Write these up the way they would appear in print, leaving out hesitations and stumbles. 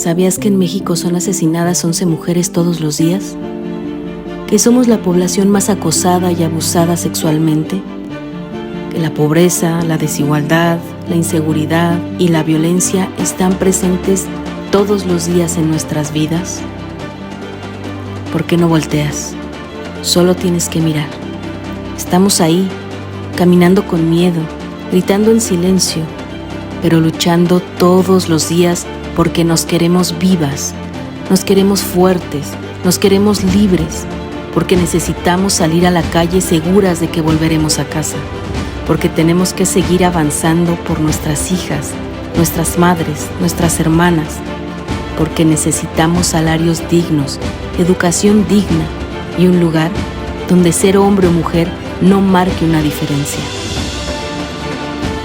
¿Sabías que en México son asesinadas 11 mujeres todos los días? ¿Que somos la población más acosada y abusada sexualmente? ¿Que la pobreza, la desigualdad, la inseguridad y la violencia están presentes todos los días en nuestras vidas? ¿Por qué no volteas? Solo tienes que mirar. Estamos ahí, caminando con miedo, gritando en silencio, pero luchando todos los días porque nos queremos vivas, nos queremos fuertes, nos queremos libres, porque necesitamos salir a la calle seguras de que volveremos a casa, porque tenemos que seguir avanzando por nuestras hijas, nuestras madres, nuestras hermanas, porque necesitamos salarios dignos, educación digna y un lugar donde ser hombre o mujer no marque una diferencia.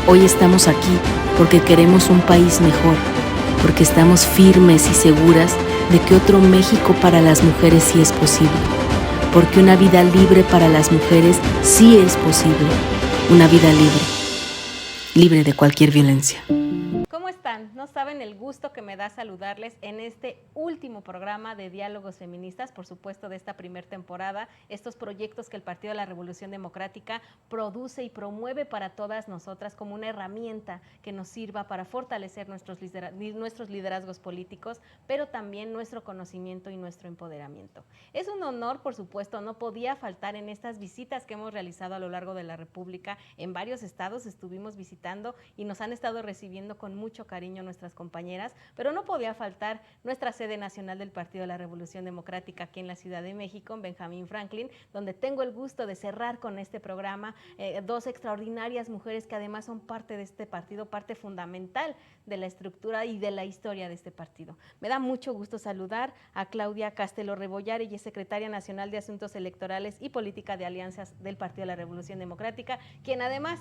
Hoy estamos aquí porque queremos un país mejor, porque estamos firmes y seguras de que otro México para las mujeres sí es posible, porque una vida libre para las mujeres sí es posible, una vida libre, libre de cualquier violencia. ¿Cómo están? No saben el gusto que me da saludarles en este último programa de Diálogos Feministas, por supuesto de esta primera temporada, estos proyectos que el Partido de la Revolución Democrática produce y promueve para todas nosotras como una herramienta que nos sirva para fortalecer nuestros liderazgos políticos, pero también nuestro conocimiento y nuestro empoderamiento. Es un honor, por supuesto, no podía faltar en estas visitas que hemos realizado a lo largo de la República. En varios estados estuvimos visitando y nos han estado recibiendo con mucho cariño nuestras compañeras, pero no podía faltar nuestra sede nacional del Partido de la Revolución Democrática aquí en la Ciudad de México, en Benjamín Franklin, donde tengo el gusto de cerrar con este programa dos extraordinarias mujeres que además son parte de este partido, parte fundamental de la estructura y de la historia de este partido. Me da mucho gusto saludar a Claudia Castelo Rebollar, ella es secretaria nacional de Asuntos Electorales y Política de Alianzas del Partido de la Revolución Democrática, quien además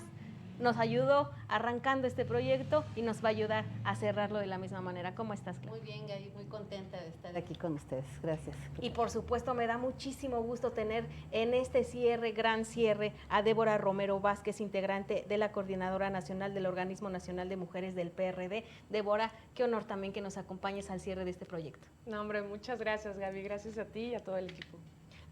nos ayudó arrancando este proyecto y nos va a ayudar a cerrarlo de la misma manera. ¿Cómo estás, Claudia? Muy bien, Gaby, muy contenta de estar aquí con ustedes. Gracias. Y por supuesto me da muchísimo gusto tener en este cierre, gran cierre, a Débora Romero Vázquez, integrante de la Coordinadora Nacional del Organismo Nacional de Mujeres del PRD. Débora, qué honor también que nos acompañes al cierre de este proyecto. No, hombre, muchas gracias, Gaby. Gracias a ti y a todo el equipo.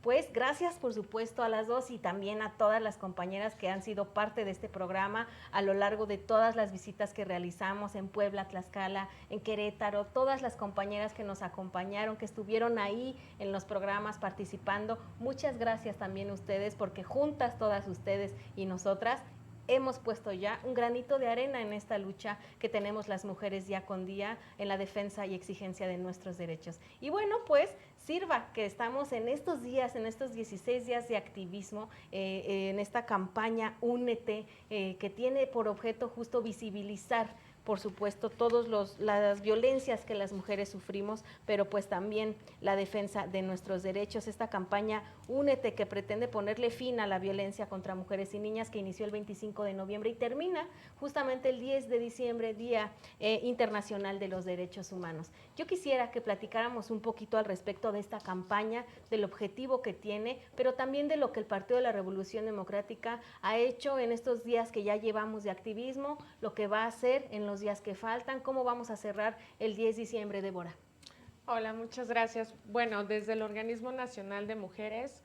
Pues gracias por supuesto a las dos y también a todas las compañeras que han sido parte de este programa a lo largo de todas las visitas que realizamos en Puebla, Tlaxcala, en Querétaro, todas las compañeras que nos acompañaron, que estuvieron ahí en los programas participando. Muchas gracias también a ustedes porque juntas todas ustedes y nosotras hemos puesto ya un granito de arena en esta lucha que tenemos las mujeres día con día en la defensa y exigencia de nuestros derechos. Y bueno, pues sirva que estamos en estos días, en estos 16 días de activismo, en esta campaña Únete, que tiene por objeto justo visibilizar, por supuesto, todas las violencias que las mujeres sufrimos, pero pues también la defensa de nuestros derechos. Esta campaña Únete, que pretende ponerle fin a la violencia contra mujeres y niñas, que inició el 25 de noviembre y termina justamente el 10 de diciembre, Día Internacional de los Derechos Humanos. Yo quisiera que platicáramos un poquito al respecto de esta campaña, del objetivo que tiene, pero también de lo que el Partido de la Revolución Democrática ha hecho en estos días que ya llevamos de activismo, lo que va a hacer en los días que faltan, cómo vamos a cerrar el 10 de diciembre, Débora. Hola, muchas gracias. Bueno, desde el Organismo Nacional de Mujeres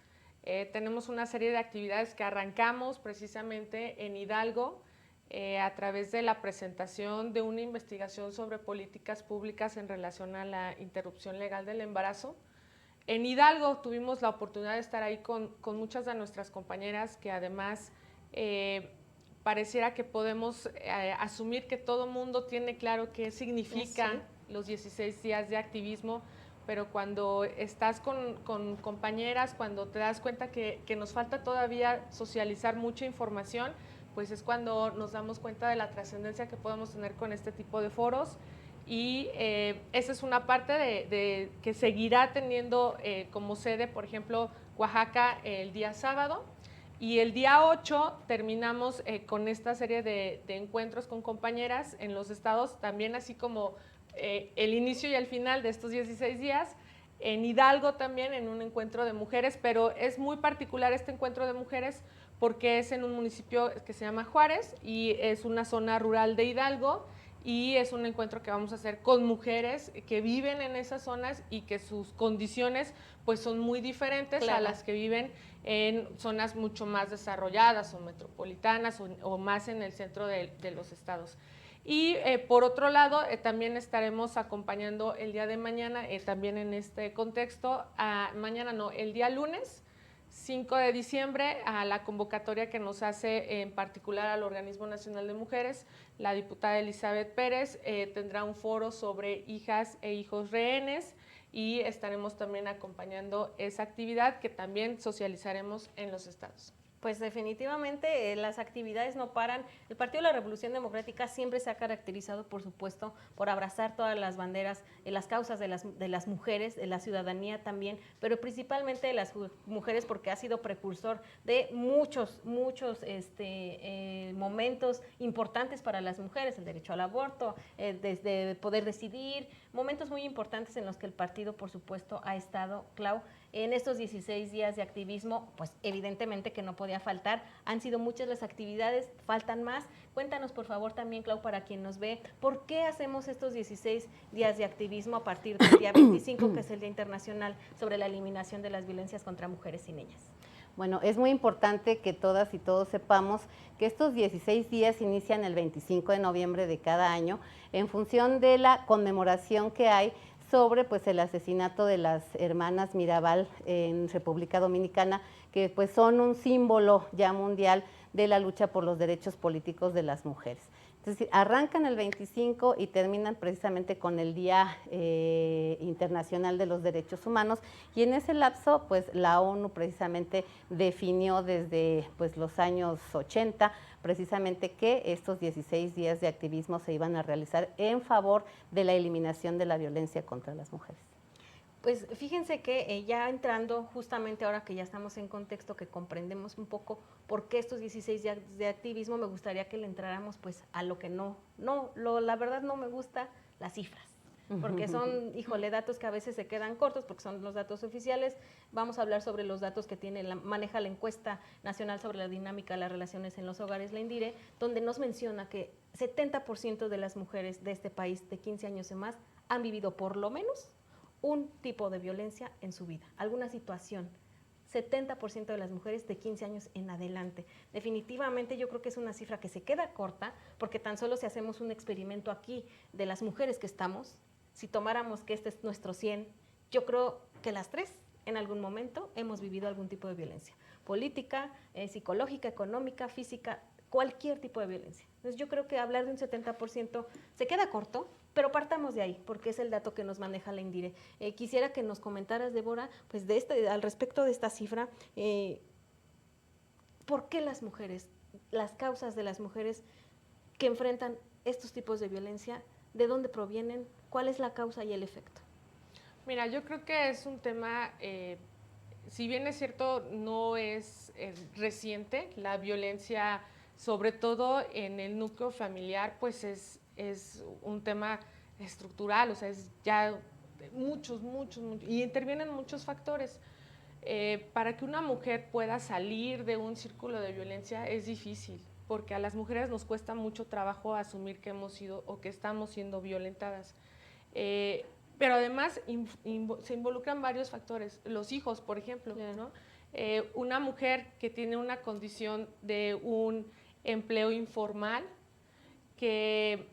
tenemos una serie de actividades que arrancamos precisamente en Hidalgo a través de la presentación de una investigación sobre políticas públicas en relación a la interrupción legal del embarazo. En Hidalgo tuvimos la oportunidad de estar ahí con muchas de nuestras compañeras que además pareciera que podemos asumir que todo mundo tiene claro qué significa los 16 días de activismo, pero cuando estás con compañeras, cuando te das cuenta que nos falta todavía socializar mucha información, pues es cuando nos damos cuenta de la trascendencia que podemos tener con este tipo de foros. Y esa es una parte de que seguirá teniendo como sede, por ejemplo, Oaxaca el día sábado. Y el día 8 terminamos con esta serie de encuentros con compañeras en los estados, también así como el inicio y el final de estos 16 días. En Hidalgo también en un encuentro de mujeres, pero es muy particular este encuentro de mujeres porque es en un municipio que se llama Juárez y es una zona rural de Hidalgo y es un encuentro que vamos a hacer con mujeres que viven en esas zonas y que sus condiciones pues son muy diferentes a las que viven en zonas mucho más desarrolladas o metropolitanas o más en el centro de los estados. Y por otro lado, también estaremos acompañando el día de mañana, también en este contexto, el día lunes, 5 de diciembre, a la convocatoria que nos hace en particular al Organismo Nacional de Mujeres, la diputada Elizabeth Pérez tendrá un foro sobre hijas e hijos rehenes y estaremos también acompañando esa actividad que también socializaremos en los estados. Pues definitivamente las actividades no paran. El Partido de la Revolución Democrática siempre se ha caracterizado, por supuesto, por abrazar todas las banderas, las causas de las mujeres, de la ciudadanía también, pero principalmente de las mujeres porque ha sido precursor de muchos momentos importantes para las mujeres, el derecho al aborto, desde poder decidir, momentos muy importantes en los que el partido, por supuesto, ha estado, Clau. En estos 16 días de activismo, pues evidentemente que no podía faltar, han sido muchas las actividades, faltan más. Cuéntanos por favor también, Clau, para quien nos ve, ¿por qué hacemos estos 16 días de activismo a partir del día 25, que es el Día Internacional sobre la Eliminación de las Violencias contra Mujeres y Niñas? Bueno, es muy importante que todas y todos sepamos que estos 16 días inician el 25 de noviembre de cada año en función de la conmemoración que hay sobre pues el asesinato de las hermanas Mirabal en República Dominicana, que pues son un símbolo ya mundial de la lucha por los derechos políticos de las mujeres. Entonces, arrancan el 25 y terminan precisamente con el Día Internacional de los Derechos Humanos, y en ese lapso, pues la ONU precisamente definió desde pues, los años 80 precisamente que estos 16 días de activismo se iban a realizar en favor de la eliminación de la violencia contra las mujeres. Pues fíjense que ya entrando justamente ahora que ya estamos en contexto, que comprendemos un poco por qué estos 16 días de activismo, me gustaría que le entráramos pues a lo que la verdad no me gusta, las cifras, porque son, híjole, datos que a veces se quedan cortos porque son los datos oficiales. Vamos a hablar sobre los datos que maneja la encuesta nacional sobre la dinámica de las relaciones en los hogares, la INDIRE, donde nos menciona que 70% de las mujeres de este país de 15 años y más han vivido por lo menos un tipo de violencia en su vida, alguna situación. 70% de las mujeres de 15 años en adelante. Definitivamente yo creo que es una cifra que se queda corta, porque tan solo si hacemos un experimento aquí de las mujeres que estamos, si tomáramos que este es nuestro 100, yo creo que las 3 en algún momento hemos vivido algún tipo de violencia, política, psicológica, económica, física, cualquier tipo de violencia. Entonces yo creo que hablar de un 70% se queda corto, pero partamos de ahí, porque es el dato que nos maneja la INDIRE. Quisiera que nos comentaras, Débora, pues al respecto de esta cifra, ¿por qué las mujeres, las causas de las mujeres que enfrentan estos tipos de violencia, de dónde provienen, cuál es la causa y el efecto? Mira, yo creo que es un tema, si bien es cierto, no es reciente, la violencia, sobre todo en el núcleo familiar, pues es un tema estructural, o sea, es ya muchos, y intervienen muchos factores. Para que una mujer pueda salir de un círculo de violencia es difícil, porque a las mujeres nos cuesta mucho trabajo asumir que hemos sido o que estamos siendo violentadas. Pero además se involucran varios factores, los hijos, por ejemplo, ¿no? Una mujer que tiene una condición de un empleo informal, que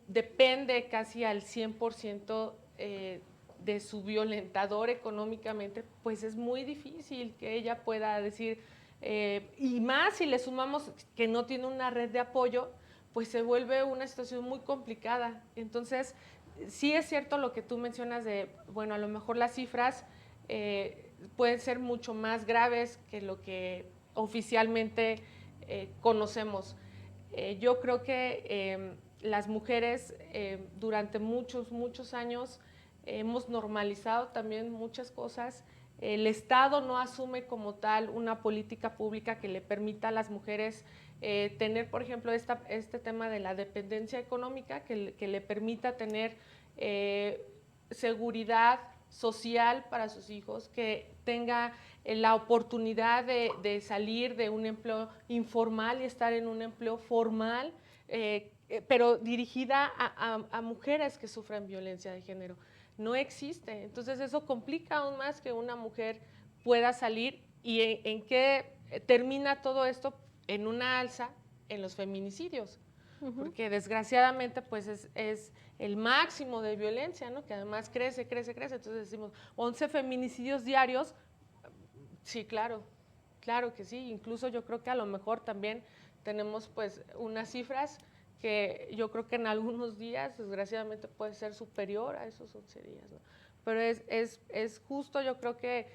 depende casi al 100% de su violentador económicamente, pues es muy difícil que ella pueda decir, y más si le sumamos que no tiene una red de apoyo, pues se vuelve una situación muy complicada. Entonces, sí es cierto lo que tú mencionas de, bueno, a lo mejor las cifras pueden ser mucho más graves que lo que oficialmente conocemos. Yo creo que las mujeres durante muchos años hemos normalizado también muchas cosas. El Estado no asume como tal una política pública que le permita a las mujeres tener, por ejemplo, este tema de la dependencia económica, que le permita tener seguridad social para sus hijos, que tenga la oportunidad de salir de un empleo informal y estar en un empleo formal, pero dirigida a mujeres que sufren violencia de género. No existe. Entonces eso complica aún más que una mujer pueda salir. ¿Y en qué termina todo esto? En una alza en los feminicidios. Porque desgraciadamente pues es el máximo de violencia, ¿no? Que además crece. Entonces decimos 11 feminicidios diarios. Sí, claro que sí. Incluso yo creo que a lo mejor también tenemos pues unas cifras que yo creo que en algunos días desgraciadamente puede ser superior a esos 11 días, ¿no? Pero es justo, yo creo que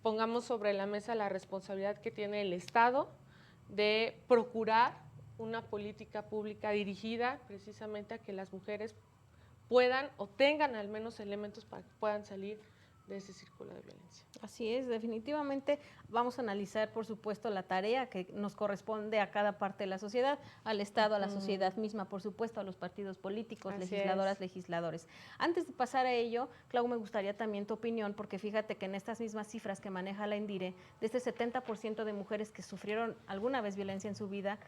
pongamos sobre la mesa la responsabilidad que tiene el Estado de procurar una política pública dirigida precisamente a que las mujeres puedan o tengan al menos elementos para que puedan salir de ese círculo de violencia. Así es, definitivamente vamos a analizar, por supuesto, la tarea que nos corresponde a cada parte de la sociedad, al Estado, a la sociedad misma, por supuesto, a los partidos políticos, legisladoras, legisladores. Antes de pasar a ello, Clau, me gustaría también tu opinión, porque fíjate que en estas mismas cifras que maneja la INDIRE, de este 70% de mujeres que sufrieron alguna vez violencia en su vida,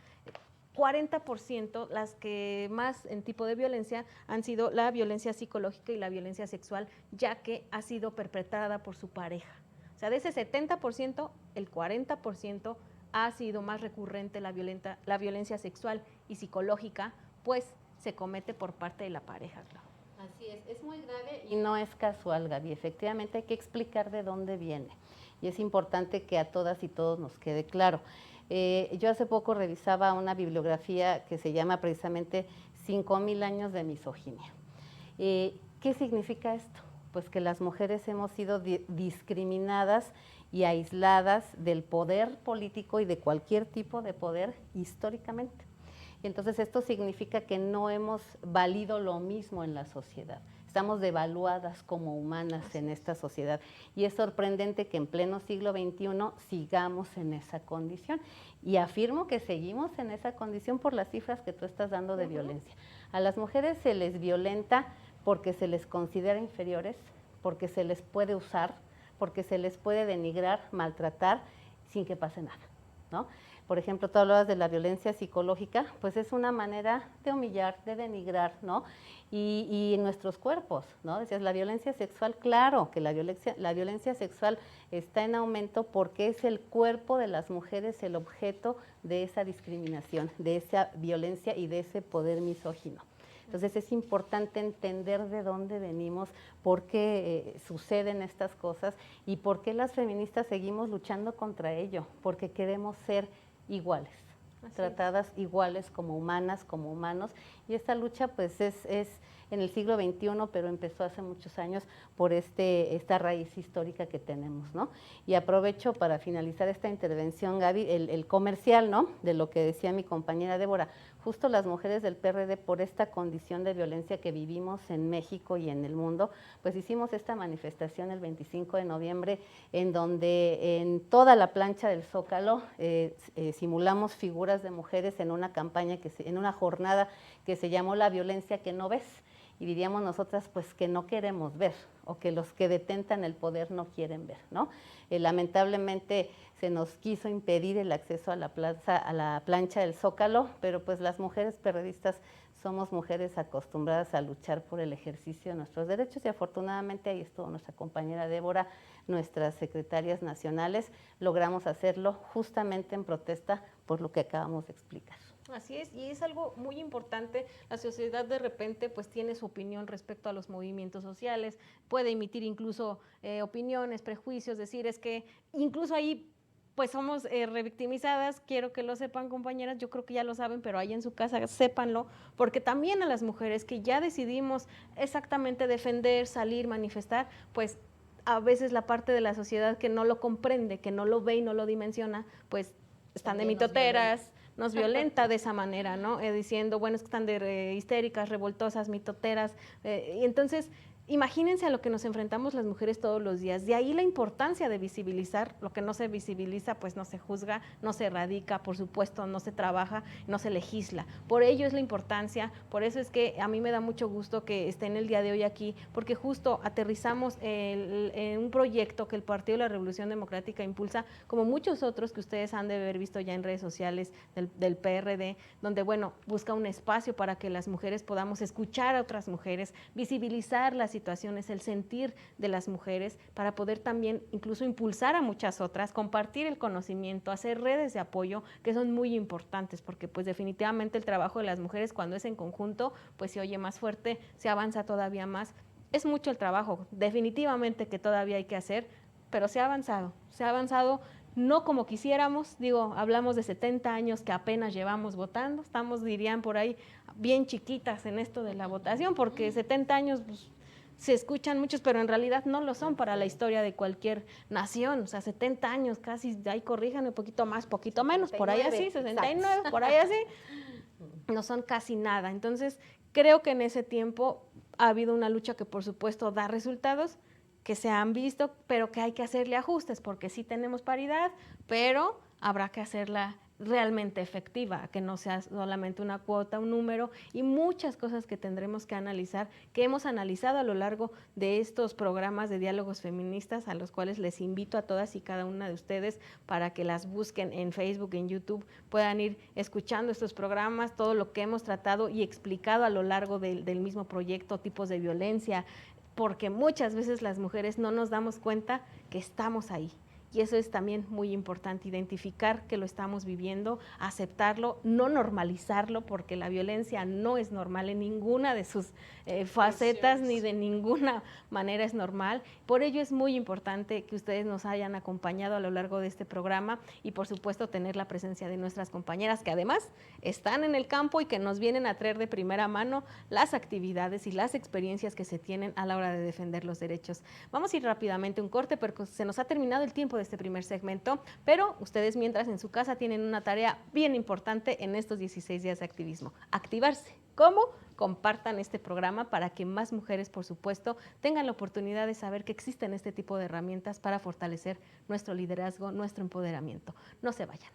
40% las que más en tipo de violencia han sido la violencia psicológica y la violencia sexual, ya que ha sido perpetrada por su pareja. O sea, de ese 70%, el 40% ha sido más recurrente la violencia sexual y psicológica, pues se comete por parte de la pareja, claro. Así es muy grave y no es casual, Gaby. Efectivamente hay que explicar de dónde viene y es importante que a todas y todos nos quede claro. Yo hace poco revisaba una bibliografía que se llama precisamente 5000 años de misoginia. ¿Qué significa esto? Pues que las mujeres hemos sido discriminadas y aisladas del poder político y de cualquier tipo de poder históricamente. Y entonces esto significa que no hemos valido lo mismo en la sociedad. Estamos devaluadas como humanas en esta sociedad y es sorprendente que en pleno siglo XXI sigamos en esa condición y afirmo que seguimos en esa condición por las cifras que tú estás dando de violencia. A las mujeres se les violenta porque se les considera inferiores, porque se les puede usar, porque se les puede denigrar, maltratar sin que pase nada, ¿no? Por ejemplo, tú hablabas de la violencia psicológica, pues es una manera de humillar, de denigrar, ¿no? Y nuestros cuerpos, ¿no? Decías, la violencia sexual, claro que la violencia sexual está en aumento porque es el cuerpo de las mujeres el objeto de esa discriminación, de esa violencia y de ese poder misógino. Entonces es importante entender de dónde venimos, por qué suceden estas cosas y por qué las feministas seguimos luchando contra ello, porque queremos ser iguales, tratadas iguales como humanas, como humanos, y esta lucha pues es en el siglo XXI, pero empezó hace muchos años por esta raíz histórica que tenemos, ¿no? Y aprovecho para finalizar esta intervención, Gaby, el comercial, ¿no? De lo que decía mi compañera Débora, justo las mujeres del PRD, por esta condición de violencia que vivimos en México y en el mundo, pues hicimos esta manifestación el 25 de noviembre, en donde en toda la plancha del Zócalo simulamos figuras de mujeres en una campaña, en una jornada que se llamó La violencia que no ves, y diríamos nosotras pues que no queremos ver, o que los que detentan el poder no quieren ver, ¿no? Lamentablemente se nos quiso impedir el acceso a la plancha del Zócalo, pero pues las mujeres periodistas somos mujeres acostumbradas a luchar por el ejercicio de nuestros derechos y afortunadamente ahí estuvo nuestra compañera Débora, nuestras secretarias nacionales, logramos hacerlo justamente en protesta por lo que acabamos de explicar. Así es, y es algo muy importante. La sociedad de repente pues tiene su opinión respecto a los movimientos sociales, puede emitir incluso opiniones, prejuicios, decir es que incluso ahí pues somos revictimizadas. Quiero que lo sepan, compañeras, yo creo que ya lo saben, pero ahí en su casa sépanlo, porque también a las mujeres que ya decidimos exactamente defender, salir, manifestar, pues a veces la parte de la sociedad que no lo comprende, que no lo ve y no lo dimensiona, pues están de mitoteras, nos violenta de esa manera, ¿no? Diciendo, bueno, es que están de histéricas, revoltosas, mitoteras, y entonces imagínense a lo que nos enfrentamos las mujeres todos los días. De ahí la importancia de visibilizar. Lo que no se visibiliza, pues no se juzga, no se erradica, por supuesto, no se trabaja, no se legisla. Por ello es la importancia, por eso es que a mí me da mucho gusto que estén el día de hoy aquí, porque justo aterrizamos en un proyecto que el Partido de la Revolución Democrática impulsa, como muchos otros que ustedes han de haber visto ya en redes sociales del PRD, donde, bueno, busca un espacio para que las mujeres podamos escuchar a otras mujeres, visibilizar las situaciones, el sentir de las mujeres, para poder también incluso impulsar a muchas otras, compartir el conocimiento, hacer redes de apoyo que son muy importantes, porque pues definitivamente el trabajo de las mujeres cuando es en conjunto, pues se oye más fuerte, se avanza todavía más. Es mucho el trabajo, definitivamente que todavía hay que hacer, pero se ha avanzado no como quisiéramos, digo, hablamos de 70 años que apenas llevamos votando, estamos, dirían por ahí, bien chiquitas en esto de la votación, porque 70 años, pues, se escuchan muchos, pero en realidad no lo son para la historia de cualquier nación. O sea, 70 años casi, ahí corríjanme, un poquito más, poquito menos, 69, por ahí así, 69, exacto. Por ahí así, no son casi nada. Entonces, creo que en ese tiempo ha habido una lucha que por supuesto da resultados, que se han visto, pero que hay que hacerle ajustes, porque sí tenemos paridad, pero habrá que hacerla realmente efectiva, que no sea solamente una cuota, un número, y muchas cosas que tendremos que analizar, que hemos analizado a lo largo de estos programas de diálogos feministas, a los cuales les invito a todas y cada una de ustedes para que las busquen en Facebook, en YouTube, puedan ir escuchando estos programas, todo lo que hemos tratado y explicado a lo largo del mismo proyecto, tipos de violencia, porque muchas veces las mujeres no nos damos cuenta que estamos ahí. Y eso es también muy importante, identificar que lo estamos viviendo, aceptarlo, no normalizarlo, porque la violencia no es normal en ninguna de sus facetas, ni de ninguna manera es normal. Por ello es muy importante que ustedes nos hayan acompañado a lo largo de este programa y por supuesto tener la presencia de nuestras compañeras que además están en el campo y que nos vienen a traer de primera mano las actividades y las experiencias que se tienen a la hora de defender los derechos. Vamos a ir rápidamente a un corte porque se nos ha terminado el tiempo de este primer segmento, pero ustedes mientras en su casa tienen una tarea bien importante en estos 16 días de activismo: activarse. ¿Cómo? Compartan este programa para que más mujeres, por supuesto, tengan la oportunidad de saber que existen este tipo de herramientas para fortalecer nuestro liderazgo, nuestro empoderamiento. No se vayan.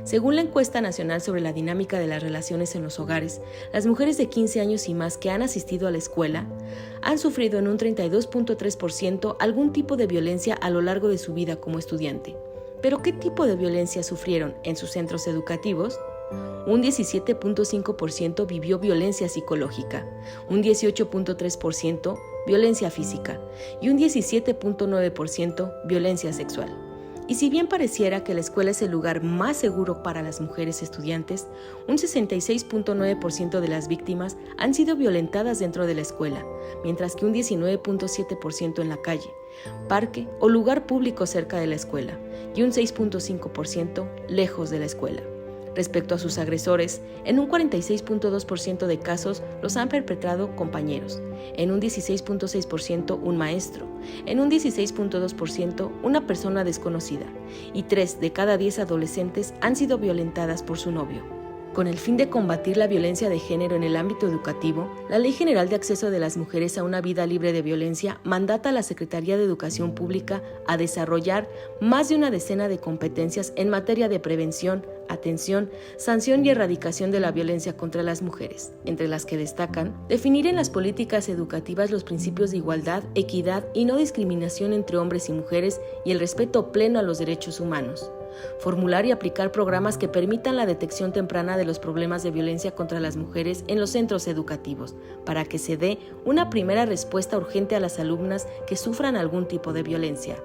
Según la encuesta nacional sobre la dinámica de las relaciones en los hogares, las mujeres de 15 años y más que han asistido a la escuela han sufrido en un 32.3% algún tipo de violencia a lo largo de su vida como estudiante. ¿Pero qué tipo de violencia sufrieron en sus centros educativos? Un 17.5% vivió violencia psicológica, un 18.3% violencia física y un 17.9% violencia sexual. Y si bien pareciera que la escuela es el lugar más seguro para las mujeres estudiantes, un 66.9% de las víctimas han sido violentadas dentro de la escuela, mientras que un 19.7% en la calle, parque o lugar público cerca de la escuela, y un 6.5% lejos de la escuela. Respecto a sus agresores, en un 46.2% de casos los han perpetrado compañeros, en un 16.6% un maestro, en un 16.2% una persona desconocida, y 3 de cada 10 adolescentes han sido violentadas por su novio. Con el fin de combatir la violencia de género en el ámbito educativo, la Ley General de Acceso de las Mujeres a una Vida Libre de Violencia mandata a la Secretaría de Educación Pública a desarrollar más de una decena de competencias en materia de prevención, atención, sanción y erradicación de la violencia contra las mujeres, entre las que destacan definir en las políticas educativas los principios de igualdad, equidad y no discriminación entre hombres y mujeres y el respeto pleno a los derechos humanos. Formular y aplicar programas que permitan la detección temprana de los problemas de violencia contra las mujeres en los centros educativos, para que se dé una primera respuesta urgente a las alumnas que sufran algún tipo de violencia.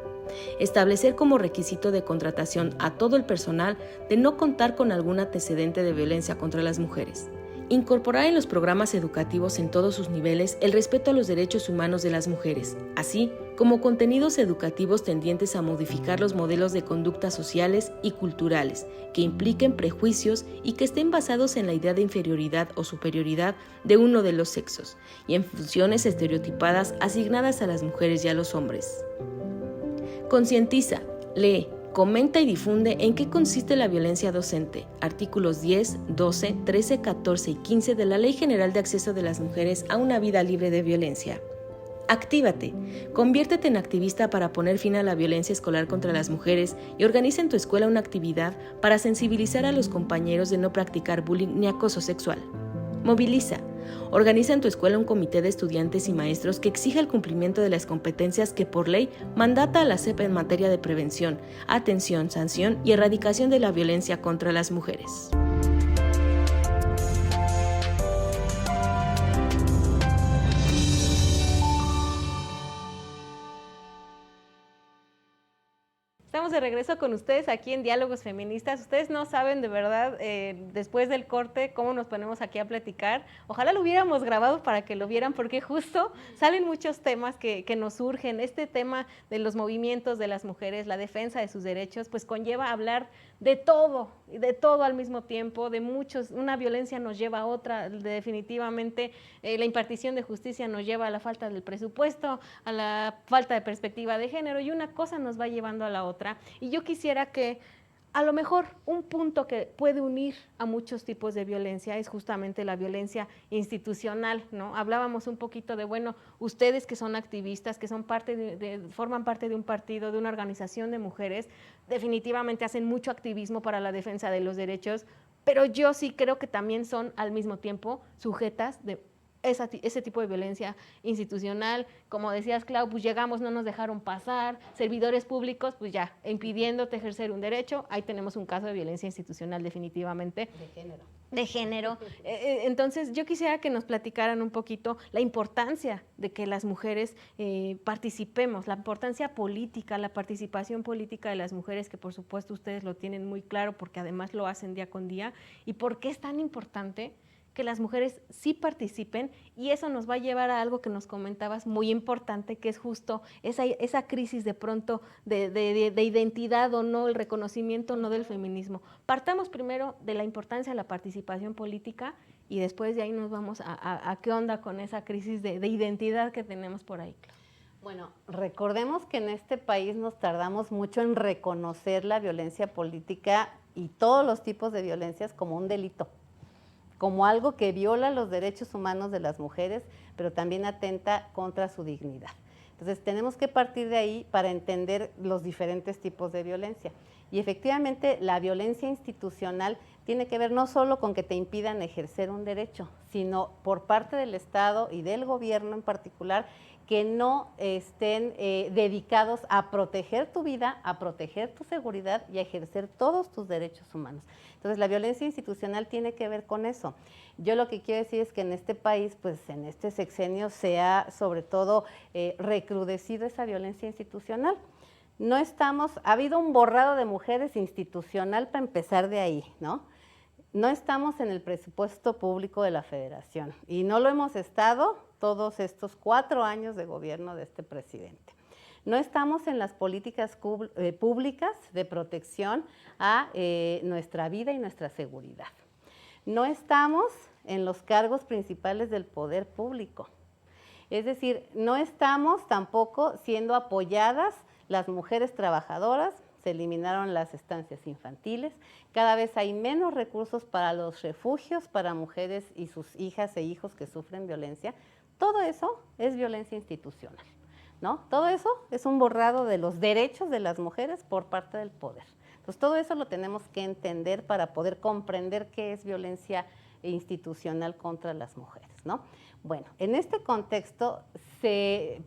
Establecer como requisito de contratación a todo el personal de no contar con algún antecedente de violencia contra las mujeres. Incorporar en los programas educativos en todos sus niveles el respeto a los derechos humanos de las mujeres, así como contenidos educativos tendientes a modificar los modelos de conductas sociales y culturales que impliquen prejuicios y que estén basados en la idea de inferioridad o superioridad de uno de los sexos y en funciones estereotipadas asignadas a las mujeres y a los hombres. Concientiza, lee, comenta y difunde en qué consiste la violencia docente. Artículos 10, 12, 13, 14 y 15 de la Ley General de Acceso de las Mujeres a una Vida Libre de Violencia. Actívate, conviértete en activista para poner fin a la violencia escolar contra las mujeres y organiza en tu escuela una actividad para sensibilizar a los compañeros de no practicar bullying ni acoso sexual. Moviliza. Organiza en tu escuela un comité de estudiantes y maestros que exija el cumplimiento de las competencias que por ley mandata a la SEP en materia de prevención, atención, sanción y erradicación de la violencia contra las mujeres. Estamos de regreso con ustedes aquí en Diálogos Feministas. Ustedes no saben de verdad, después del corte, cómo nos ponemos aquí a platicar. Ojalá lo hubiéramos grabado para que lo vieran, porque justo salen muchos temas que nos surgen. Este tema de los movimientos de las mujeres, la defensa de sus derechos, pues conlleva hablar de todo al mismo tiempo, de muchos. Una violencia nos lleva a otra, definitivamente la impartición de justicia nos lleva a la falta del presupuesto, a la falta de perspectiva de género, y una cosa nos va llevando a la otra. Y yo quisiera que a lo mejor un punto que puede unir a muchos tipos de violencia es justamente la violencia institucional, ¿no? Hablábamos un poquito de, bueno, ustedes que son activistas, que son forman parte de un partido, de una organización de mujeres, definitivamente hacen mucho activismo para la defensa de los derechos, pero yo sí creo que también son al mismo tiempo sujetas de ese tipo de violencia institucional. Como decías, Clau, pues llegamos, no nos dejaron pasar, servidores públicos, pues ya, impidiéndote ejercer un derecho. Ahí tenemos un caso de violencia institucional definitivamente. De género. Entonces, yo quisiera que nos platicaran un poquito la importancia de que las mujeres participemos, la importancia política, la participación política de las mujeres, que por supuesto ustedes lo tienen muy claro porque además lo hacen día con día, y por qué es tan importante que las mujeres sí participen, y eso nos va a llevar a algo que nos comentabas muy importante, que es justo esa crisis de pronto de identidad o no, el reconocimiento o no del feminismo. Partamos primero de la importancia de la participación política y después de ahí nos vamos a qué onda con esa crisis de identidad que tenemos por ahí. Bueno, recordemos que en este país nos tardamos mucho en reconocer la violencia política y todos los tipos de violencias como un delito, como algo que viola los derechos humanos de las mujeres, pero también atenta contra su dignidad. Entonces, tenemos que partir de ahí para entender los diferentes tipos de violencia. Y efectivamente, la violencia institucional tiene que ver no solo con que te impidan ejercer un derecho, sino por parte del Estado y del gobierno en particular, que no estén dedicados a proteger tu vida, a proteger tu seguridad y a ejercer todos tus derechos humanos. Entonces, la violencia institucional tiene que ver con eso. Yo lo que quiero decir es que en este país, pues en este sexenio se ha sobre todo recrudecido esa violencia institucional. No estamos, ha habido un borrado de mujeres institucional para empezar de ahí, ¿no? No estamos en el presupuesto público de la Federación y no lo hemos estado todos estos 4 años de gobierno de este presidente. No estamos en las políticas públicas de protección a nuestra vida y nuestra seguridad. No estamos en los cargos principales del poder público. Es decir, no estamos tampoco siendo apoyadas las mujeres trabajadoras. Se eliminaron las estancias infantiles, cada vez hay menos recursos para los refugios para mujeres y sus hijas e hijos que sufren violencia. Todo eso es violencia institucional, ¿no? Todo eso es un borrado de los derechos de las mujeres por parte del poder. Entonces, todo eso lo tenemos que entender para poder comprender qué es violencia institucional contra las mujeres, ¿no? Bueno, en este contexto,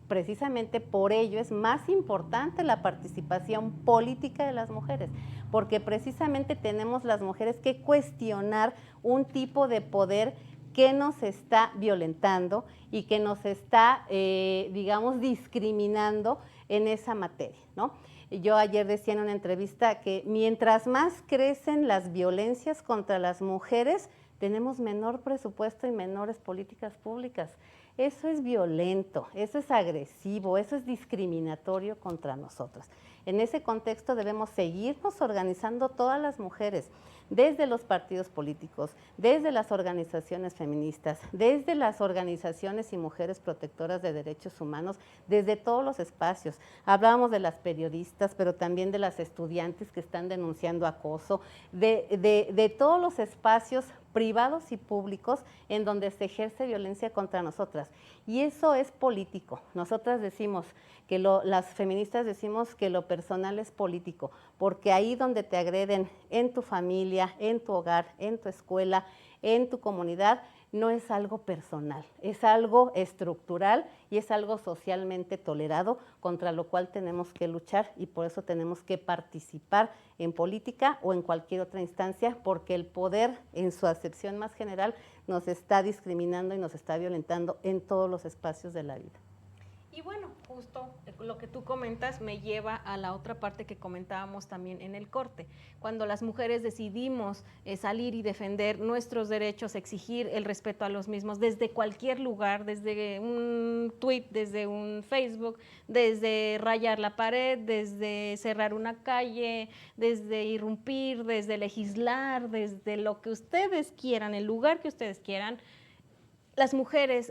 precisamente por ello es más importante la participación política de las mujeres, porque precisamente tenemos las mujeres que cuestionar un tipo de poder que nos está violentando y que nos está, digamos, discriminando en esa materia, ¿no? Yo ayer decía en una entrevista que mientras más crecen las violencias contra las mujeres, tenemos menor presupuesto y menores políticas públicas. Eso es violento, eso es agresivo, eso es discriminatorio contra nosotras. En ese contexto debemos seguirnos organizando todas las mujeres, desde los partidos políticos, desde las organizaciones feministas, desde las organizaciones y mujeres protectoras de derechos humanos, desde todos los espacios. Hablábamos de las periodistas, pero también de las estudiantes que están denunciando acoso, de todos los espacios privados y públicos en donde se ejerce violencia contra nosotras. Y eso es político. Nosotras decimos que las feministas decimos que lo personal es político, porque ahí donde te agreden en tu familia, en tu hogar, en tu escuela, en tu comunidad, no es algo personal, es algo estructural y es algo socialmente tolerado, contra lo cual tenemos que luchar y por eso tenemos que participar en política o en cualquier otra instancia, porque el poder en su acepción más general nos está discriminando y nos está violentando en todos los espacios de la vida. Y bueno, justo lo que tú comentas me lleva a la otra parte que comentábamos también en el corte. Cuando las mujeres decidimos salir y defender nuestros derechos, exigir el respeto a los mismos desde cualquier lugar, desde un tweet, desde un Facebook, desde rayar la pared, desde cerrar una calle, desde irrumpir, desde legislar, desde lo que ustedes quieran, el lugar que ustedes quieran, las mujeres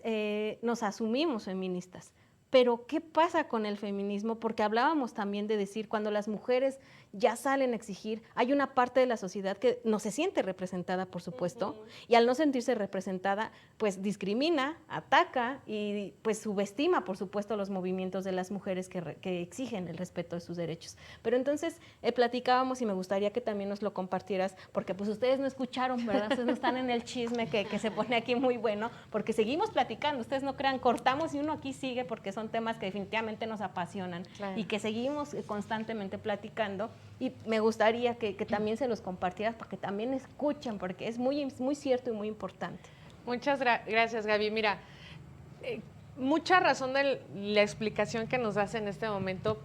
nos asumimos feministas. Pero, ¿qué pasa con el feminismo? Porque hablábamos también de decir, cuando las mujeres ya salen a exigir, hay una parte de la sociedad que no se siente representada, por supuesto, y al no sentirse representada, pues discrimina, ataca y pues subestima, por supuesto, los movimientos de las mujeres que exigen el respeto de sus derechos. Pero entonces platicábamos y me gustaría que también nos lo compartieras, porque pues ustedes no escucharon, ¿verdad? Ustedes no están en el chisme que se pone aquí muy bueno, porque seguimos platicando, ustedes no crean, cortamos y uno aquí sigue porque son temas que definitivamente nos apasionan, claro, y que seguimos constantemente platicando, y me gustaría que también se los compartieras para que también escuchen, porque es muy cierto y muy importante. Muchas gracias, Gaby. Mira, mucha razón de la explicación que nos das en este momento.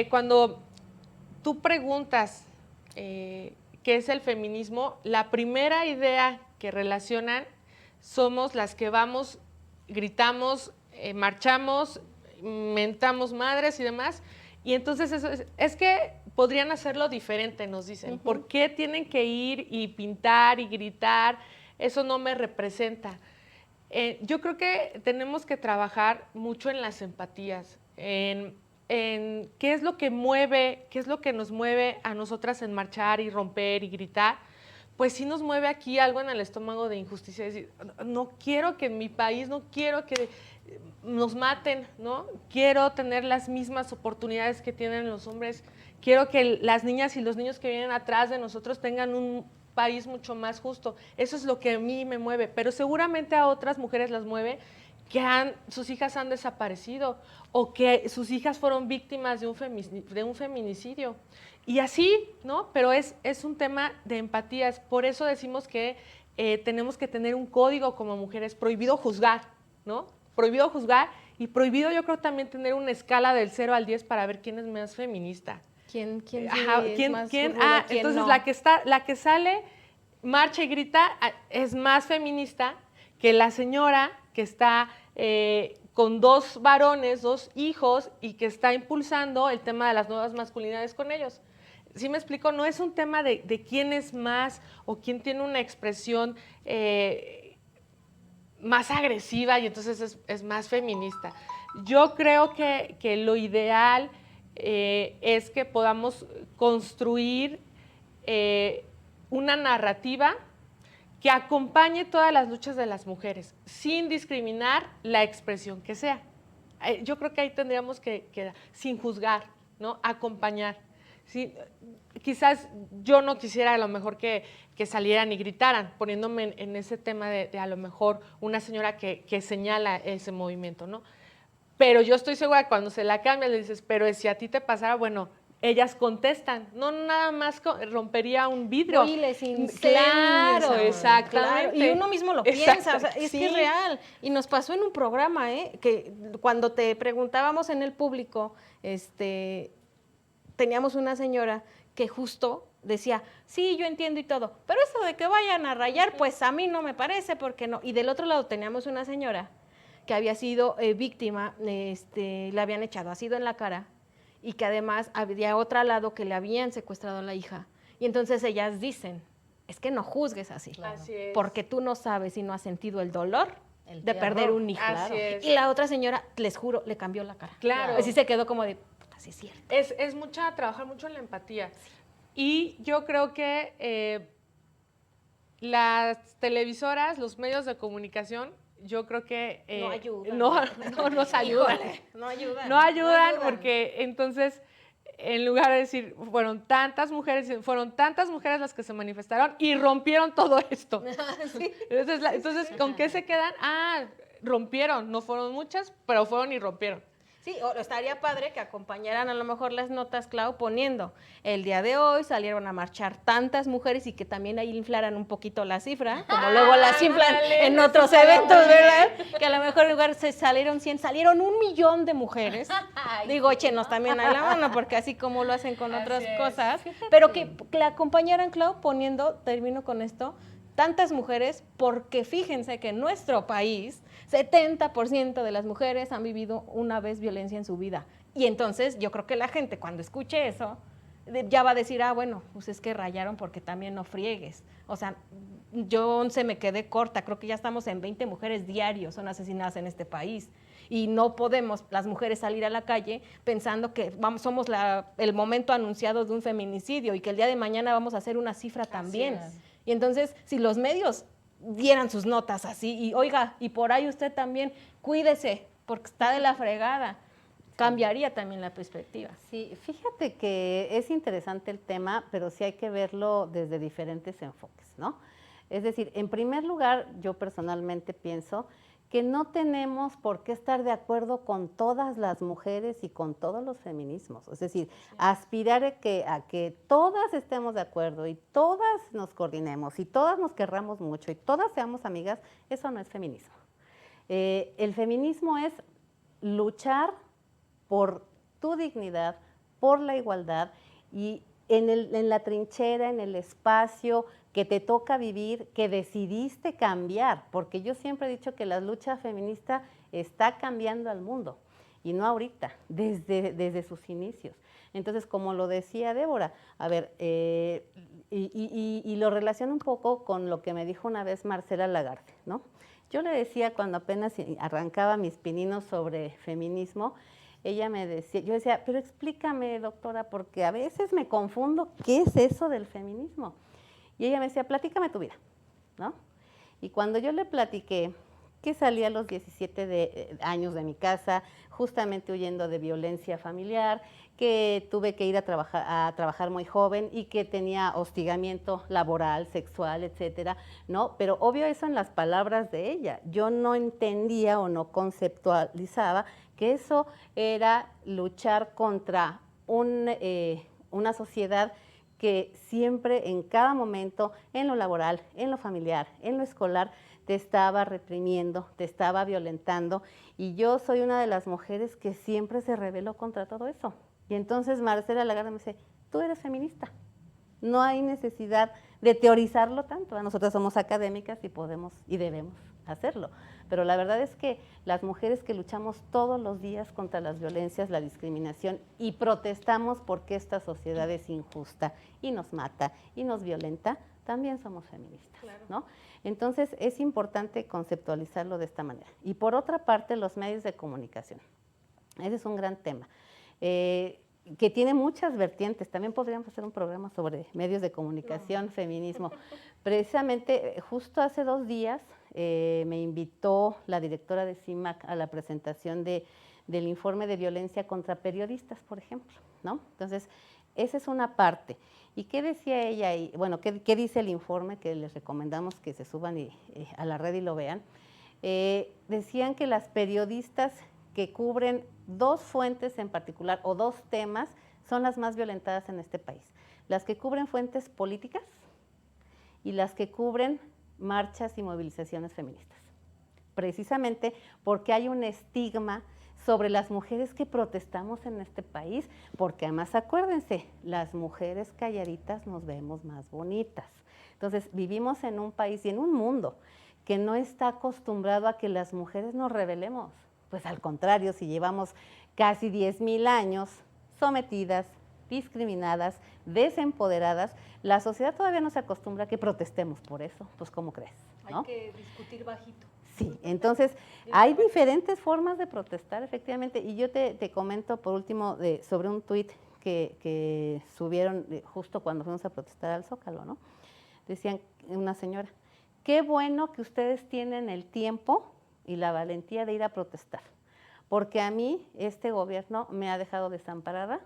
Cuando tú preguntas qué es el feminismo, la primera idea que relacionan somos las que vamos, gritamos, marchamos, mentamos madres y demás, y entonces eso es que podrían hacerlo diferente, nos dicen. ¿Por qué tienen que ir y pintar y gritar? Eso no me representa. Yo creo que tenemos que trabajar mucho en las empatías, en qué es lo que mueve, qué es lo que nos mueve a nosotras en marchar y romper y gritar. Pues sí nos mueve aquí algo en el estómago de injusticia, es decir, no quiero que en mi país, no quiero que nos maten, ¿no? Quiero tener las mismas oportunidades que tienen los hombres, quiero que las niñas y los niños que vienen atrás de nosotros tengan un país mucho más justo. Eso es lo que a mí me mueve, pero seguramente a otras mujeres las mueve que sus hijas han desaparecido o que sus hijas fueron víctimas de un feminicidio. Y así, ¿no? Pero es un tema de empatías. Por eso decimos que tenemos que tener un código como mujeres, prohibido juzgar, ¿no? Prohibido juzgar y prohibido, yo creo, también tener una escala del 0 al 10 para ver quién es más feminista. ¿Quién más ¿quién entonces no? la que sale, marcha y grita es más feminista que la señora que está con 2 varones, 2 hijos y que está impulsando el tema de las nuevas masculinidades con ellos. ¿Sí me explico? No es un tema de quién es más o quién tiene una expresión más agresiva y entonces es más feminista. Yo creo que lo ideal es que podamos construir una narrativa que acompañe todas las luchas de las mujeres, sin discriminar la expresión que sea. Yo creo que ahí tendríamos que sin juzgar, ¿no? Acompañar. ¿Sí? Quizás yo no quisiera a lo mejor que salieran y gritaran, poniéndome en ese tema de a lo mejor una señora que señala ese movimiento, ¿no? Pero yo estoy segura que cuando se la cambia le dices, pero si a ti te pasara, bueno, ellas contestan, no nada más rompería un vidrio. Y les incendias. Claro, exactamente. Claro. Y uno mismo lo piensa, o sea, es que es real. Y nos pasó en un programa, que cuando te preguntábamos en el público, teníamos una señora que justo decía, sí, yo entiendo y todo, pero eso de que vayan a rayar, pues a mí no me parece, porque no. Y del otro lado teníamos una señora que había sido víctima, le habían echado ácido en la cara, y que además había otra al lado que le habían secuestrado a la hija. Y entonces ellas dicen, es que no juzgues así, Claro. Así es. porque tú no sabes y no has sentido el dolor de perder un hijo. Así es. Y la otra señora, les juro, le cambió la cara. Claro. Así se quedó como de, puta, sí es cierto. Es trabajar mucho en la empatía. Y yo creo que las televisoras, los medios de comunicación, yo creo que no ayudan. No nos ayudan. Híjole, no ayudan. No ayudan porque entonces, en lugar de decir, fueron tantas mujeres las que se manifestaron y rompieron todo esto. Sí. Entonces, ¿con qué se quedan? Ah, rompieron, no fueron muchas, pero fueron y rompieron. Sí, o estaría padre que acompañaran a lo mejor las notas, Clau, poniendo el día de hoy salieron a marchar tantas mujeres y que también ahí inflaran un poquito la cifra, como luego las inflan en otros eventos, ¿verdad? Que a lo mejor en lugar se salieron 100, salieron 1 millón de mujeres. Digo, échenos también a la mano, porque así como lo hacen con otras cosas, pero que la acompañaran, Clau, poniendo, termino con esto, tantas mujeres, porque fíjense que en nuestro país 70% de las mujeres han vivido una vez violencia en su vida. Y entonces yo creo que la gente cuando escuche eso ya va a decir, bueno, pues es que rayaron porque también no friegues. O sea, yo me quedé corta, creo que ya estamos en 20 mujeres diarios son asesinadas en este país. Y no podemos las mujeres salir a la calle pensando que somos el momento anunciado de un feminicidio y que el día de mañana vamos a hacer una cifra también. Y entonces, si los medios dieran sus notas así, y oiga, y por ahí usted también, cuídese, porque está de la fregada, cambiaría también la perspectiva. Sí, fíjate que es interesante el tema, pero sí hay que verlo desde diferentes enfoques, ¿no? Es decir, en primer lugar, yo personalmente pienso que no tenemos por qué estar de acuerdo con todas las mujeres y con todos los feminismos. Es decir, aspirar a que todas estemos de acuerdo y todas nos coordinemos y todas nos querramos mucho y todas seamos amigas, eso no es feminismo. El feminismo es luchar por tu dignidad, por la igualdad y en la trinchera, en el espacio que te toca vivir, que decidiste cambiar, porque yo siempre he dicho que la lucha feminista está cambiando al mundo, y no ahorita, desde sus inicios. Entonces, como lo decía Débora, a ver, y lo relaciono un poco con lo que me dijo una vez Marcela Lagarde, ¿no? Yo le decía cuando apenas arrancaba mis pininos sobre feminismo, ella me decía, yo decía, pero explícame, doctora, porque a veces me confundo, ¿qué es eso del feminismo? Y ella me decía, platícame tu vida, ¿no? Y cuando yo le platiqué que salí a los 17 años de mi casa, justamente huyendo de violencia familiar, que tuve que ir a trabajar muy joven y que tenía hostigamiento laboral, sexual, etcétera, ¿no? Pero obvio eso en las palabras de ella. Yo no entendía o no conceptualizaba que eso era luchar contra una sociedad que siempre, en cada momento, en lo laboral, en lo familiar, en lo escolar, te estaba reprimiendo, te estaba violentando, y yo soy una de las mujeres que siempre se rebeló contra todo eso. Y entonces Marcela Lagarde me dice, tú eres feminista, no hay necesidad de teorizarlo tanto, nosotras somos académicas y podemos y debemos hacerlo, pero la verdad es que las mujeres que luchamos todos los días contra las violencias, la discriminación y protestamos porque esta sociedad es injusta y nos mata y nos violenta, también somos feministas, claro, ¿no? Entonces es importante conceptualizarlo de esta manera. Y por otra parte, los medios de comunicación. Ese es un gran tema, que tiene muchas vertientes. También podríamos hacer un programa sobre medios de comunicación, feminismo. Precisamente, justo hace 2 días me invitó la directora de CIMAC a la presentación del informe de violencia contra periodistas, por ejemplo, ¿no? Entonces, esa es una parte. ¿Y qué decía ella ahí? Bueno, ¿qué dice el informe? Que les recomendamos que se suban a la red y lo vean. Decían que las periodistas que cubren 2 fuentes en particular o 2 temas son las más violentadas en este país. Las que cubren fuentes políticas y las que cubren marchas y movilizaciones feministas. Precisamente porque hay un estigma sobre las mujeres que protestamos en este país, porque además acuérdense, las mujeres calladitas nos vemos más bonitas. Entonces, vivimos en un país y en un mundo que no está acostumbrado a que las mujeres nos rebelemos. Pues al contrario, si llevamos casi 10,000 años sometidas, discriminadas, desempoderadas, la sociedad todavía no se acostumbra a que protestemos por eso. Pues, ¿cómo crees? ¿No? Hay que discutir bajito. Sí, entonces hay diferentes formas de protestar, efectivamente, y yo te comento por último sobre un tuit que subieron justo cuando fuimos a protestar al Zócalo, ¿no? Decían una señora, qué bueno que ustedes tienen el tiempo y la valentía de ir a protestar, porque a mí este gobierno me ha dejado desamparada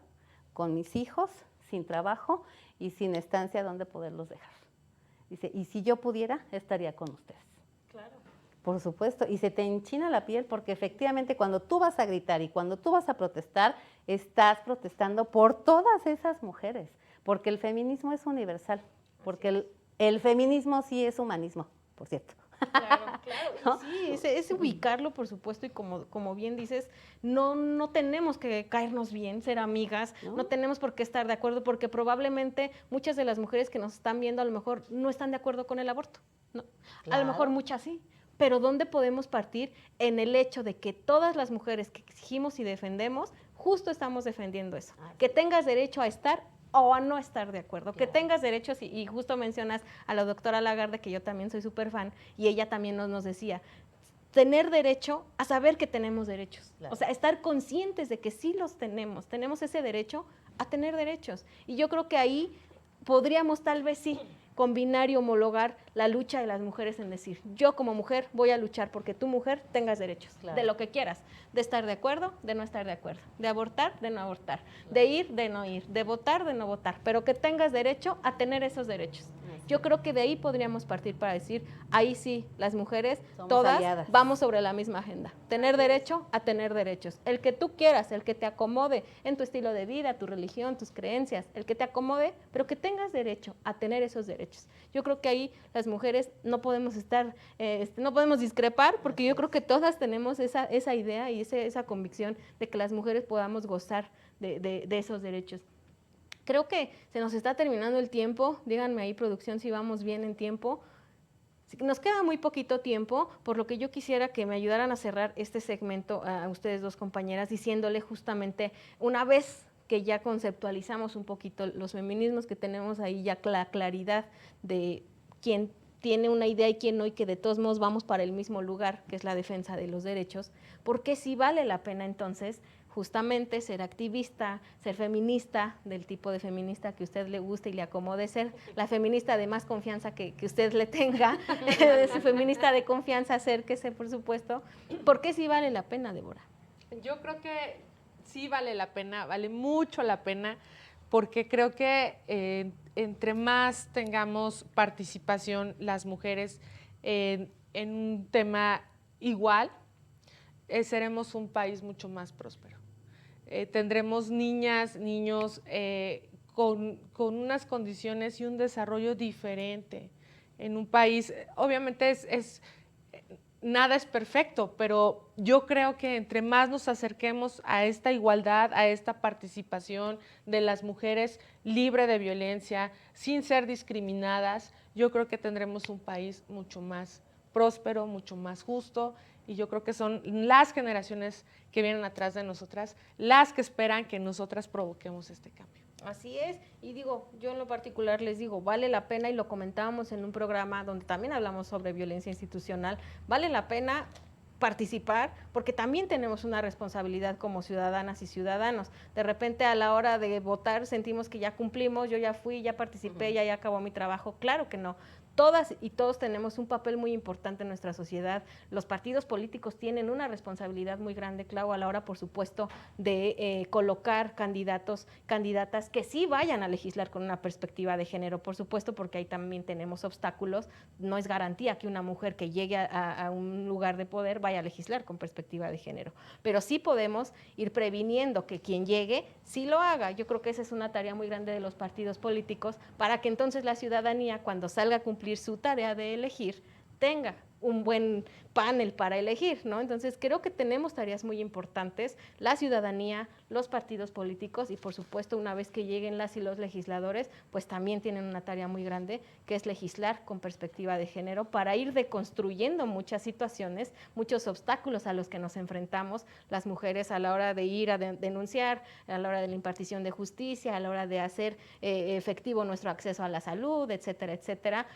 con mis hijos, sin trabajo y sin estancia donde poderlos dejar. Dice, y si yo pudiera, estaría con ustedes. Claro. Por supuesto, y se te enchina la piel porque efectivamente cuando tú vas a gritar y cuando tú vas a protestar, estás protestando por todas esas mujeres, porque el feminismo es universal, porque el feminismo sí es humanismo, por cierto. Claro, claro. ¿No? Sí, es ubicarlo, por supuesto, y como bien dices, no tenemos que caernos bien, ser amigas, no tenemos por qué estar de acuerdo, porque probablemente muchas de las mujeres que nos están viendo a lo mejor no están de acuerdo con el aborto, ¿no? Claro. A lo mejor muchas sí. Pero ¿dónde podemos partir? En el hecho de que todas las mujeres que exigimos y defendemos, justo estamos defendiendo eso. Que tengas derecho a estar o a no estar de acuerdo, claro. Que tengas derechos, y justo mencionas a la doctora Lagarde, que yo también soy súper fan, y ella también nos decía, tener derecho a saber que tenemos derechos. Claro. O sea, estar conscientes de que sí los tenemos ese derecho a tener derechos. Y yo creo que ahí podríamos tal vez sí combinar y homologar la lucha de las mujeres en decir, yo como mujer voy a luchar porque tú mujer tengas derechos, claro. De lo que quieras, de estar de acuerdo, de no estar de acuerdo, de abortar, de no abortar, claro. De ir, de no ir, de votar, de no votar, pero que tengas derecho a tener esos derechos. Yo creo que de ahí podríamos partir para decir, ahí sí, las mujeres, somos todas aliadas. Vamos sobre la misma agenda. Tener derecho a tener derechos. El que tú quieras, el que te acomode en tu estilo de vida, tu religión, tus creencias, el que te acomode, pero que tengas derecho a tener esos derechos. Yo creo que ahí las mujeres no podemos estar, no podemos discrepar, porque yo creo que todas tenemos esa idea y esa convicción de que las mujeres podamos gozar de esos derechos. Creo que se nos está terminando el tiempo, díganme ahí producción si vamos bien en tiempo. Nos queda muy poquito tiempo, por lo que yo quisiera que me ayudaran a cerrar este segmento a ustedes dos compañeras, diciéndole justamente una vez que ya conceptualizamos un poquito los feminismos, que tenemos ahí ya la claridad de quién tiene una idea y quién no, y que de todos modos vamos para el mismo lugar, que es la defensa de los derechos, ¿por qué sí vale la pena entonces justamente ser activista, ser feminista, del tipo de feminista que a usted le guste y le acomode ser, la feminista de más confianza que usted le tenga, su feminista de confianza, acérquese, por supuesto? ¿Por qué sí vale la pena, Débora? Yo creo que sí vale la pena, vale mucho la pena, porque creo que entre más tengamos participación las mujeres en un tema igual, seremos un país mucho más próspero. Tendremos niñas, niños con unas condiciones y un desarrollo diferente en un país. Obviamente nada es perfecto, pero yo creo que entre más nos acerquemos a esta igualdad, a esta participación de las mujeres libre de violencia, sin ser discriminadas, yo creo que tendremos un país mucho más próspero, mucho más justo, y yo creo que son las generaciones que vienen atrás de nosotras las que esperan que nosotras provoquemos este cambio. Así es, y digo, yo en lo particular les digo, vale la pena, y lo comentábamos en un programa donde también hablamos sobre violencia institucional, vale la pena participar, porque también tenemos una responsabilidad como ciudadanas y ciudadanos. De repente a la hora de votar sentimos que ya cumplimos, yo ya fui, ya participé, ya acabó mi trabajo. Claro que no. Todas y todos tenemos un papel muy importante en nuestra sociedad. Los partidos políticos tienen una responsabilidad muy grande, Clau, a la hora, por supuesto, de colocar candidatos, candidatas que sí vayan a legislar con una perspectiva de género, por supuesto, porque ahí también tenemos obstáculos. No es garantía que una mujer que llegue a un lugar de poder vaya a legislar con perspectiva de género, pero sí podemos ir previniendo que quien llegue sí lo haga. Yo creo que esa es una tarea muy grande de los partidos políticos, para que entonces la ciudadanía, cuando salga a cumplir su tarea de elegir, tenga un buen panel para elegir, ¿no? Entonces creo que tenemos tareas muy importantes, la ciudadanía, los partidos políticos y por supuesto una vez que lleguen las y los legisladores, pues también tienen una tarea muy grande que es legislar con perspectiva de género para ir deconstruyendo muchas situaciones, muchos obstáculos a los que nos enfrentamos las mujeres a la hora de ir a denunciar, a la hora de la impartición de justicia, a la hora de hacer efectivo nuestro acceso a la salud, etcétera, etcétera.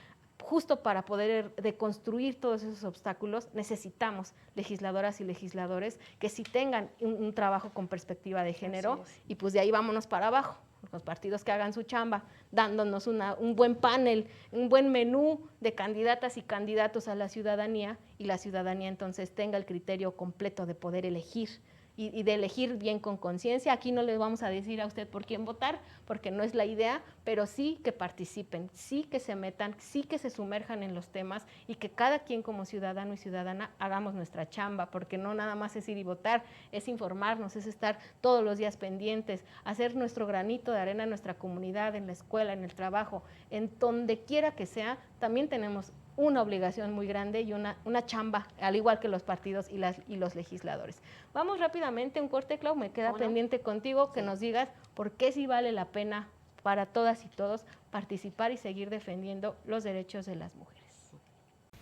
Justo para poder deconstruir todos esos obstáculos necesitamos legisladoras y legisladores que sí tengan un trabajo con perspectiva de género y pues de ahí vámonos para abajo, los partidos que hagan su chamba, dándonos un buen panel, un buen menú de candidatas y candidatos a la ciudadanía y la ciudadanía entonces tenga el criterio completo de poder elegir y de elegir bien con conciencia. Aquí no les vamos a decir a usted por quién votar, porque no es la idea, pero sí que participen, sí que se metan, sí que se sumerjan en los temas y que cada quien como ciudadano y ciudadana hagamos nuestra chamba, porque no nada más es ir y votar, es informarnos, es estar todos los días pendientes, hacer nuestro granito de arena en nuestra comunidad, en la escuela, en el trabajo, en donde quiera que sea, también tenemos una obligación muy grande y una chamba, al igual que los partidos y los legisladores. Vamos rápidamente a un corte, Clau, me queda pendiente contigo que nos digas por qué sí vale la pena para todas y todos participar y seguir defendiendo los derechos de las mujeres.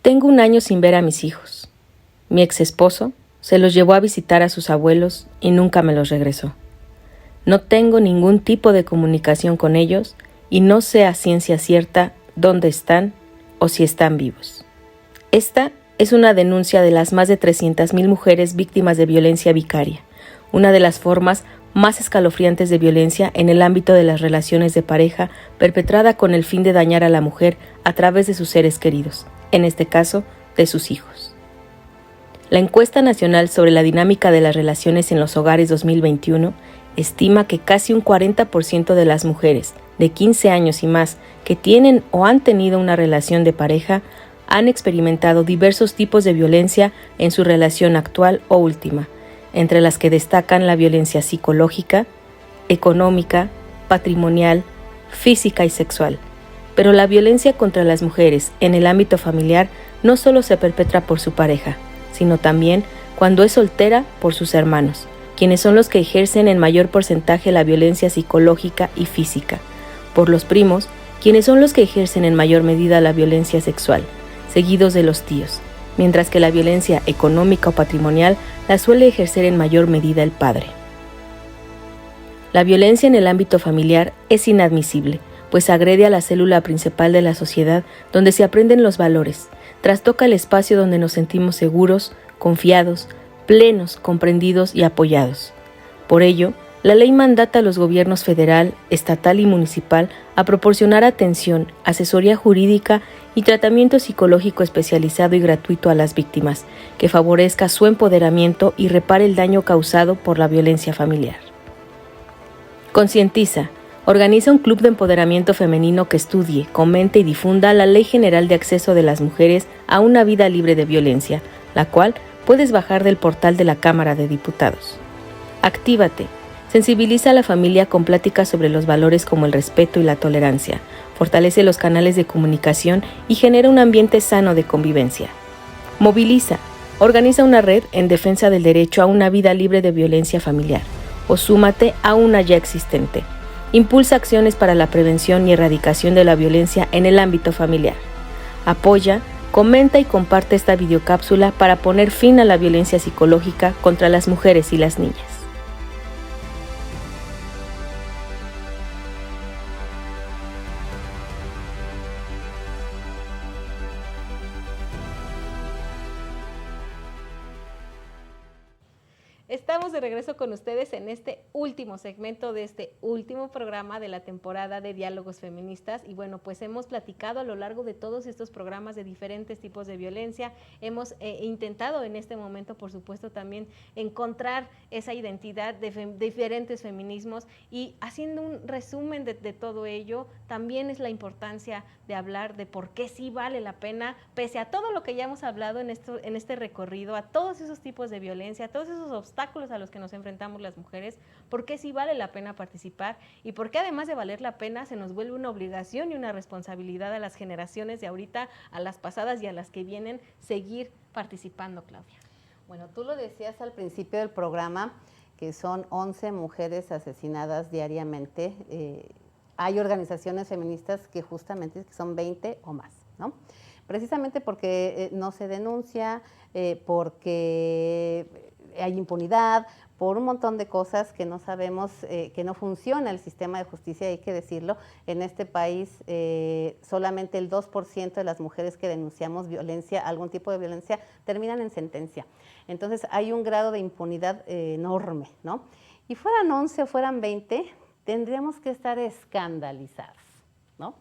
Tengo 1 año sin ver a mis hijos. Mi ex esposo se los llevó a visitar a sus abuelos y nunca me los regresó. No tengo ningún tipo de comunicación con ellos y no sé a ciencia cierta dónde están o si están vivos. Esta es una denuncia de las más de 300,000 mujeres víctimas de violencia vicaria, una de las formas más escalofriantes de violencia en el ámbito de las relaciones de pareja perpetrada con el fin de dañar a la mujer a través de sus seres queridos, en este caso, de sus hijos. La Encuesta Nacional sobre la Dinámica de las Relaciones en los Hogares 2021 estima que casi un 40% de las mujeres de 15 años y más que tienen o han tenido una relación de pareja han experimentado diversos tipos de violencia en su relación actual o última, entre las que destacan la violencia psicológica, económica, patrimonial, física y sexual. Pero la violencia contra las mujeres en el ámbito familiar no solo se perpetra por su pareja, sino también cuando es soltera por sus hermanos, quienes son los que ejercen en mayor porcentaje la violencia psicológica y física, por los primos, quienes son los que ejercen en mayor medida la violencia sexual, seguidos de los tíos, mientras que la violencia económica o patrimonial la suele ejercer en mayor medida el padre. La violencia en el ámbito familiar es inadmisible, pues agrede a la célula principal de la sociedad donde se aprenden los valores, trastoca el espacio donde nos sentimos seguros, confiados, plenos, comprendidos y apoyados. Por ello, la ley mandata a los gobiernos federal, estatal y municipal a proporcionar atención, asesoría jurídica y tratamiento psicológico especializado y gratuito a las víctimas, que favorezca su empoderamiento y repare el daño causado por la violencia familiar. Concientiza. Organiza un club de empoderamiento femenino que estudie, comente y difunda la Ley General de Acceso de las Mujeres a una Vida Libre de Violencia, la cual puedes bajar del portal de la Cámara de Diputados. Actívate. Sensibiliza a la familia con pláticas sobre los valores como el respeto y la tolerancia, fortalece los canales de comunicación y genera un ambiente sano de convivencia. Moviliza. Organiza una red en defensa del derecho a una vida libre de violencia familiar, o súmate a una ya existente. Impulsa acciones para la prevención y erradicación de la violencia en el ámbito familiar. Apoya, comenta y comparte esta videocápsula para poner fin a la violencia psicológica contra las mujeres y las niñas. Estamos de regreso con ustedes en este último segmento de este último programa de la temporada de Diálogos Feministas y bueno, pues hemos platicado a lo largo de todos estos programas de diferentes tipos de violencia, hemos intentado en este momento por supuesto también encontrar esa identidad de diferentes feminismos y haciendo un resumen de todo ello, también es la importancia de hablar de por qué sí vale la pena, pese a todo lo que ya hemos hablado en este recorrido, a todos esos tipos de violencia, a todos esos obstáculos obstáculos a los que nos enfrentamos las mujeres, por qué sí vale la pena participar y por qué además de valer la pena se nos vuelve una obligación y una responsabilidad a las generaciones de ahorita, a las pasadas y a las que vienen, seguir participando, Claudia. Bueno, tú lo decías al principio del programa, que son 11 mujeres asesinadas diariamente. Hay organizaciones feministas que justamente son 20 o más, ¿no? Precisamente porque no se denuncia, porque hay impunidad, por un montón de cosas que no sabemos, que no funciona el sistema de justicia, hay que decirlo. En este país solamente el 2% de las mujeres que denunciamos violencia, algún tipo de violencia, terminan en sentencia. Entonces hay un grado de impunidad enorme, ¿no? Y fueran 11 o fueran 20, tendríamos que estar escandalizadas, ¿no?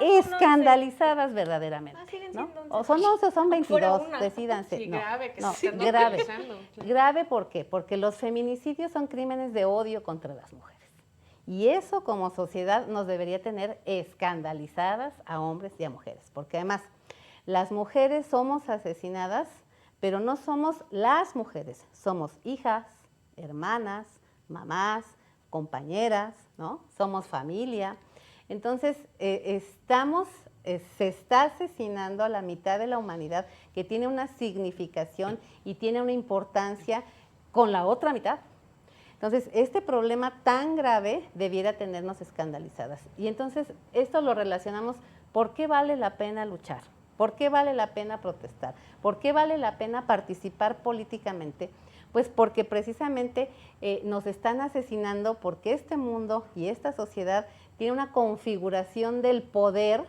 Escandalizadas verdaderamente, ¿no? O son 11 o son 22, decídanse. Sí, no, grave, que no, se están grave. normalizando. Grave, ¿por qué? Porque los feminicidios son crímenes de odio contra las mujeres. Y eso como sociedad nos debería tener escandalizadas a hombres y a mujeres. Porque además, las mujeres somos asesinadas, pero no somos las mujeres. Somos hijas, hermanas, mamás, compañeras, ¿no? Somos familia. Entonces, se está asesinando a la mitad de la humanidad que tiene una significación y tiene una importancia con la otra mitad. Entonces, este problema tan grave debiera tenernos escandalizadas. Y entonces, esto lo relacionamos, ¿por qué vale la pena luchar? ¿Por qué vale la pena protestar? ¿Por qué vale la pena participar políticamente? Pues porque precisamente nos están asesinando porque este mundo y esta sociedad tiene una configuración del poder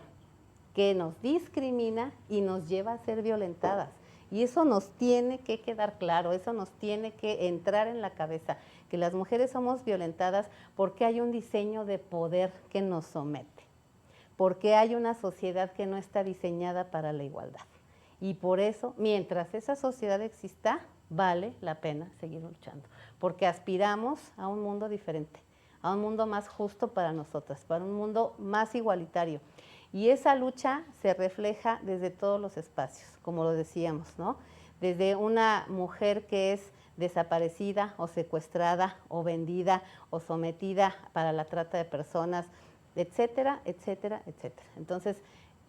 que nos discrimina y nos lleva a ser violentadas. Y eso nos tiene que quedar claro, eso nos tiene que entrar en la cabeza, que las mujeres somos violentadas porque hay un diseño de poder que nos somete, porque hay una sociedad que no está diseñada para la igualdad. Y por eso, mientras esa sociedad exista, vale la pena seguir luchando, porque aspiramos a un mundo diferente, a un mundo más justo para nosotras, para un mundo más igualitario. Y esa lucha se refleja desde todos los espacios, como lo decíamos, ¿no? Desde una mujer que es desaparecida o secuestrada o vendida o sometida para la trata de personas, etcétera, etcétera, etcétera. Entonces,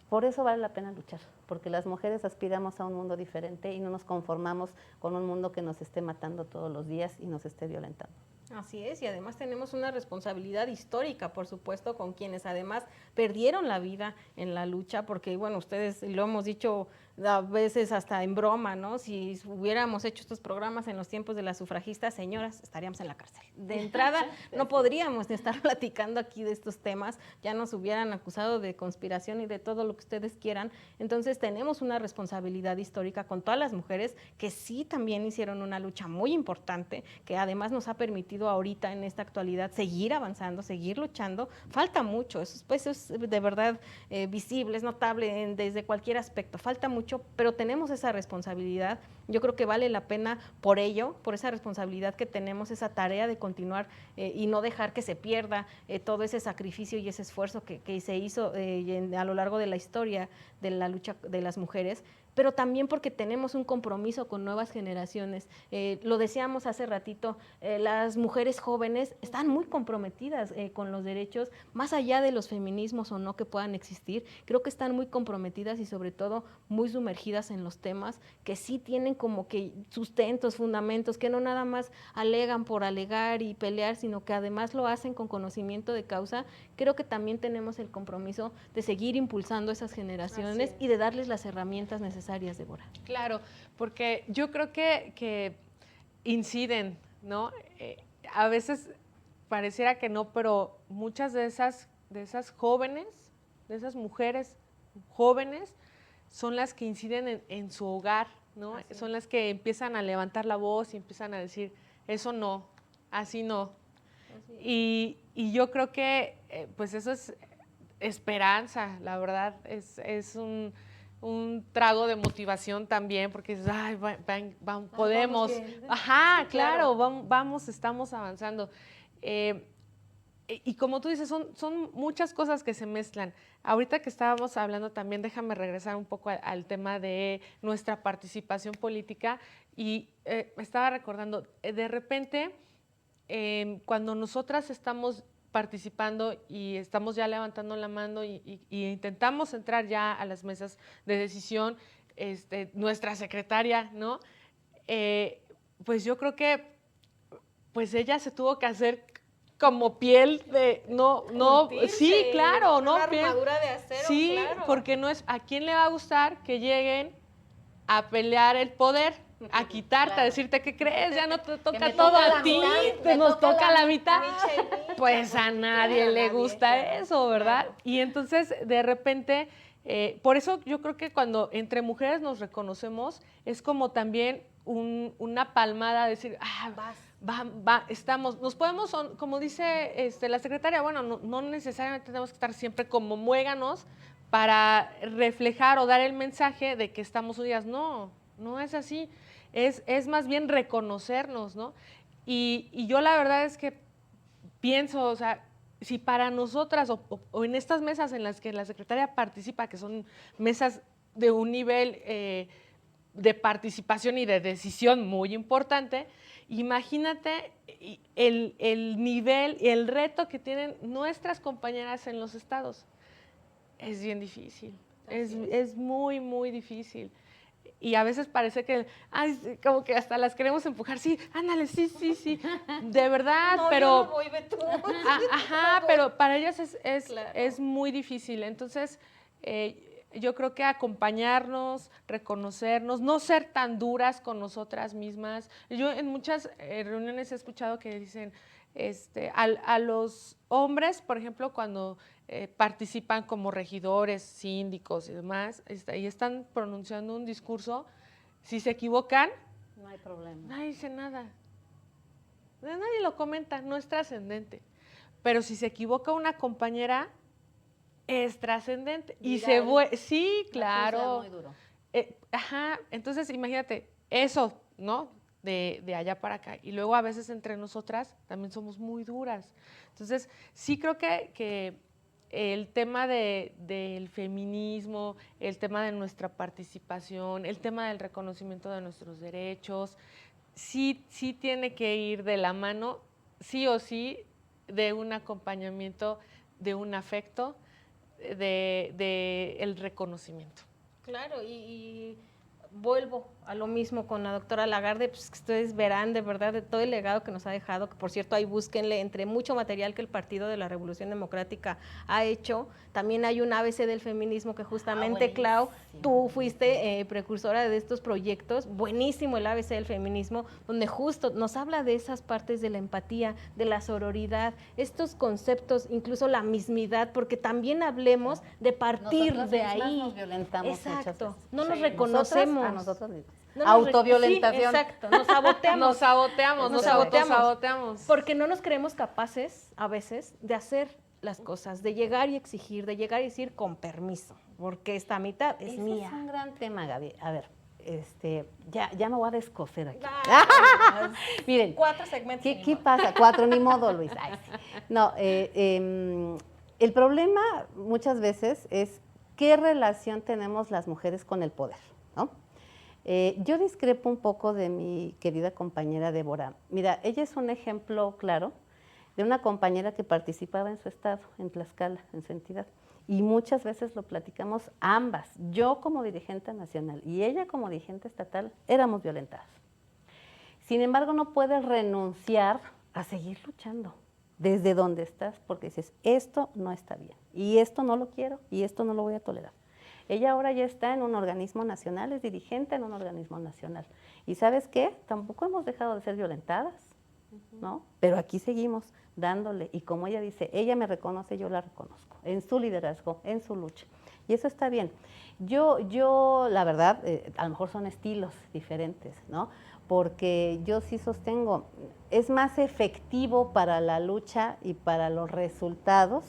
por eso vale la pena luchar, porque las mujeres aspiramos a un mundo diferente y no nos conformamos con un mundo que nos esté matando todos los días y nos esté violentando. Así es, y además tenemos una responsabilidad histórica, por supuesto, con quienes además perdieron la vida en la lucha, porque, bueno, ustedes lo hemos dicho a veces hasta en broma, ¿no? Si hubiéramos hecho estos programas en los tiempos de las sufragistas, señoras, estaríamos en la cárcel. De entrada, no podríamos estar platicando aquí de estos temas, ya nos hubieran acusado de conspiración y de todo lo que ustedes quieran. Entonces, tenemos una responsabilidad histórica con todas las mujeres que sí también hicieron una lucha muy importante, que además nos ha permitido ahorita en esta actualidad seguir avanzando, seguir luchando. Falta mucho, eso es de verdad visible, es notable desde cualquier aspecto, falta mucho, pero tenemos esa responsabilidad. Yo creo que vale la pena por ello, por esa responsabilidad que tenemos, esa tarea de continuar y no dejar que se pierda todo ese sacrificio y ese esfuerzo que se hizo a lo largo de la historia de la lucha de las mujeres, pero también porque tenemos un compromiso con nuevas generaciones. Lo decíamos hace ratito, las mujeres jóvenes están muy comprometidas con los derechos, más allá de los feminismos o no que puedan existir, creo que están muy comprometidas y sobre todo muy sumergidas en los temas que sí tienen como que sustentos, fundamentos, que no nada más alegan por alegar y pelear, sino que además lo hacen con conocimiento de causa. Creo que también tenemos el compromiso de seguir impulsando esas generaciones y de darles las herramientas necesarias, Débora. Claro, porque yo creo que inciden, ¿no? A veces pareciera que no, pero muchas de esas jóvenes, de esas mujeres jóvenes, son las que inciden en su hogar, ¿no? Son las que empiezan a levantar la voz y empiezan a decir, eso no, así no. Y yo creo que pues eso es esperanza, la verdad, es un trago de motivación también, porque dices, ay, podemos, ajá, claro, vamos, estamos avanzando. y como tú dices, son muchas cosas que se mezclan. Ahorita que estábamos hablando también, déjame regresar un poco al tema de nuestra participación política y me estaba recordando, de repente, cuando nosotras estamos participando y estamos ya levantando la mano y intentamos entrar ya a las mesas de decisión, nuestra secretaria, ¿no? Pues yo creo que pues ella se tuvo que hacer como piel de, sí, claro, ¿no? Una armadura de acero, sí, claro. porque no es, ¿a quién le va a gustar que lleguen a pelear el poder? A quitarte, claro. A decirte que crees, ya no te toca todo a ti, nos toca la mitad. Pues a nadie le gusta eso, ¿verdad? Claro. Y entonces, de repente, por eso yo creo que cuando entre mujeres nos reconocemos, es como también una palmada, decir, estamos, nos podemos, como dice la secretaria, bueno, no necesariamente tenemos que estar siempre como muéganos para reflejar o dar el mensaje de que estamos unidas. No es así. Es más bien reconocernos, ¿no? Y yo la verdad es que pienso, o sea, si para nosotras o en estas mesas en las que la secretaria participa, que son mesas de un nivel de participación y de decisión muy importante, imagínate el nivel y el reto que tienen nuestras compañeras en los estados. Es bien difícil, es muy, muy difícil. Y a veces parece que, como que hasta las queremos empujar, sí, ándale, sí, de verdad, no, pero... Yo no voy, ve tú. Ajá, pero para ellas claro. es muy difícil. Entonces, yo creo que acompañarnos, reconocernos, no ser tan duras con nosotras mismas. Yo en muchas reuniones he escuchado que dicen, a los hombres, por ejemplo, cuando participan como regidores, síndicos y demás, y están pronunciando un discurso, si se equivocan, no hay problema. Nadie dice nada. Nadie lo comenta, no es trascendente. Pero si se equivoca una compañera, es trascendente. Y se vuelve, sí, claro. Muy duro. Entonces imagínate, eso, ¿no? De allá para acá. Y luego a veces entre nosotras también somos muy duras. Entonces, sí creo que el tema del feminismo, el tema de nuestra participación, el tema del reconocimiento de nuestros derechos, sí tiene que ir de la mano, sí o sí, de un acompañamiento, de un afecto, de el reconocimiento. Claro, y vuelvo a lo mismo con la doctora Lagarde, pues que ustedes verán de verdad de todo el legado que nos ha dejado, que por cierto ahí búsquenle entre mucho material que el Partido de la Revolución Democrática ha hecho. También hay un ABC del feminismo que justamente, Clau, tú fuiste precursora de estos proyectos, buenísimo el ABC del feminismo, donde justo nos habla de esas partes de la empatía, de la sororidad, estos conceptos, incluso la mismidad, porque también hablemos de partir nosotras de ahí. Nos violentamos. Exacto, no nos reconocemos. A nosotros mismos. No autoviolentación. Sí, exacto, nos saboteamos. Nos saboteamos. Porque no nos creemos capaces, a veces, de hacer las cosas, de llegar y exigir, de llegar y decir con permiso, porque esta mitad es mía. Es un gran tema, Gaby. A ver, ya me voy a descoser aquí. Miren. 4 segmentos. ¿Qué pasa? 4, ni modo, Luis. Ay, sí. No, el problema muchas veces es qué relación tenemos las mujeres con el poder, ¿no? Yo discrepo un poco de mi querida compañera Débora. Mira, ella es un ejemplo claro de una compañera que participaba en su estado, en Tlaxcala, en su entidad. Y muchas veces lo platicamos ambas, yo como dirigente nacional y ella como dirigente estatal, éramos violentadas. Sin embargo, no puedes renunciar a seguir luchando desde donde estás, porque dices, esto no está bien, y esto no lo quiero, y esto no lo voy a tolerar. Ella ahora ya está en un organismo nacional, es dirigente en un organismo nacional. ¿Y sabes qué? Tampoco hemos dejado de ser violentadas, ¿no? Pero aquí seguimos dándole, y como ella dice, ella me reconoce, yo la reconozco, en su liderazgo, en su lucha. Y eso está bien. Yo la verdad, a lo mejor son estilos diferentes, ¿no? Porque yo sí sostengo, es más efectivo para la lucha y para los resultados,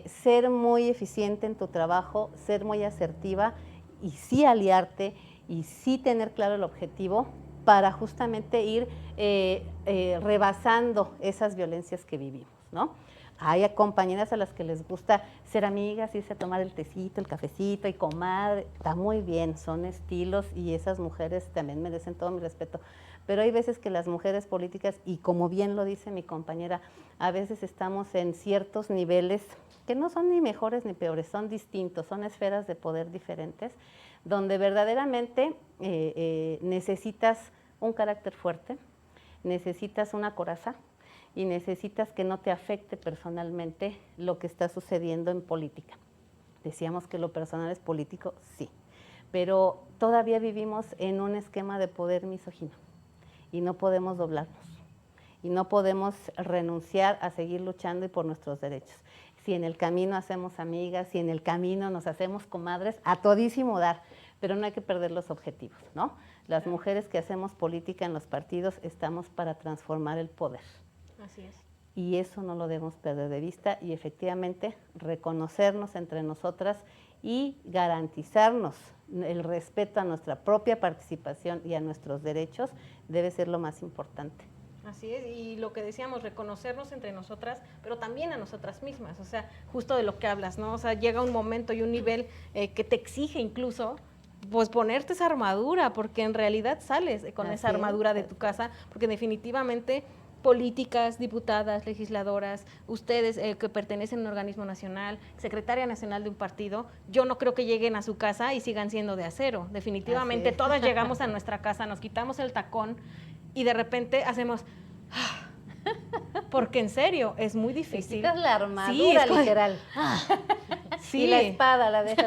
ser muy eficiente en tu trabajo, ser muy asertiva y sí aliarte y sí tener claro el objetivo, para justamente ir rebasando esas violencias que vivimos, ¿no? Hay compañeras a las que les gusta ser amigas, irse a tomar el tecito, el cafecito y comadre, está muy bien, son estilos y esas mujeres también merecen todo mi respeto. Pero hay veces que las mujeres políticas, y como bien lo dice mi compañera, a veces estamos en ciertos niveles que no son ni mejores ni peores, son distintos, son esferas de poder diferentes, donde verdaderamente necesitas un carácter fuerte, necesitas una coraza y necesitas que no te afecte personalmente lo que está sucediendo en política. Decíamos que lo personal es político, sí, pero todavía vivimos en un esquema de poder misógino y no podemos doblarnos y no podemos renunciar a seguir luchando y por nuestros derechos. Si en el camino hacemos amigas, si en el camino nos hacemos comadres, a todísimo dar, pero no hay que perder los objetivos, ¿no? Las mujeres que hacemos política en los partidos estamos para transformar el poder. Así es. Y eso no lo debemos perder de vista y efectivamente reconocernos entre nosotras y garantizarnos el respeto a nuestra propia participación y a nuestros derechos debe ser lo más importante. Así es, y lo que decíamos, reconocernos entre nosotras, pero también a nosotras mismas, o sea, justo de lo que hablas, ¿no? O sea, llega un momento y un nivel que te exige incluso, pues ponerte esa armadura, porque en realidad sales con esa armadura de tu casa, porque definitivamente políticas, diputadas, legisladoras, ustedes que pertenecen a un organismo nacional, secretaria nacional de un partido, yo no creo que lleguen a su casa y sigan siendo de acero. Definitivamente todas llegamos a nuestra casa, nos quitamos el tacón y de repente hacemos... Porque en serio, es muy difícil. Te quitas la armadura, sí, literal. Sí. Y la espada la dejas.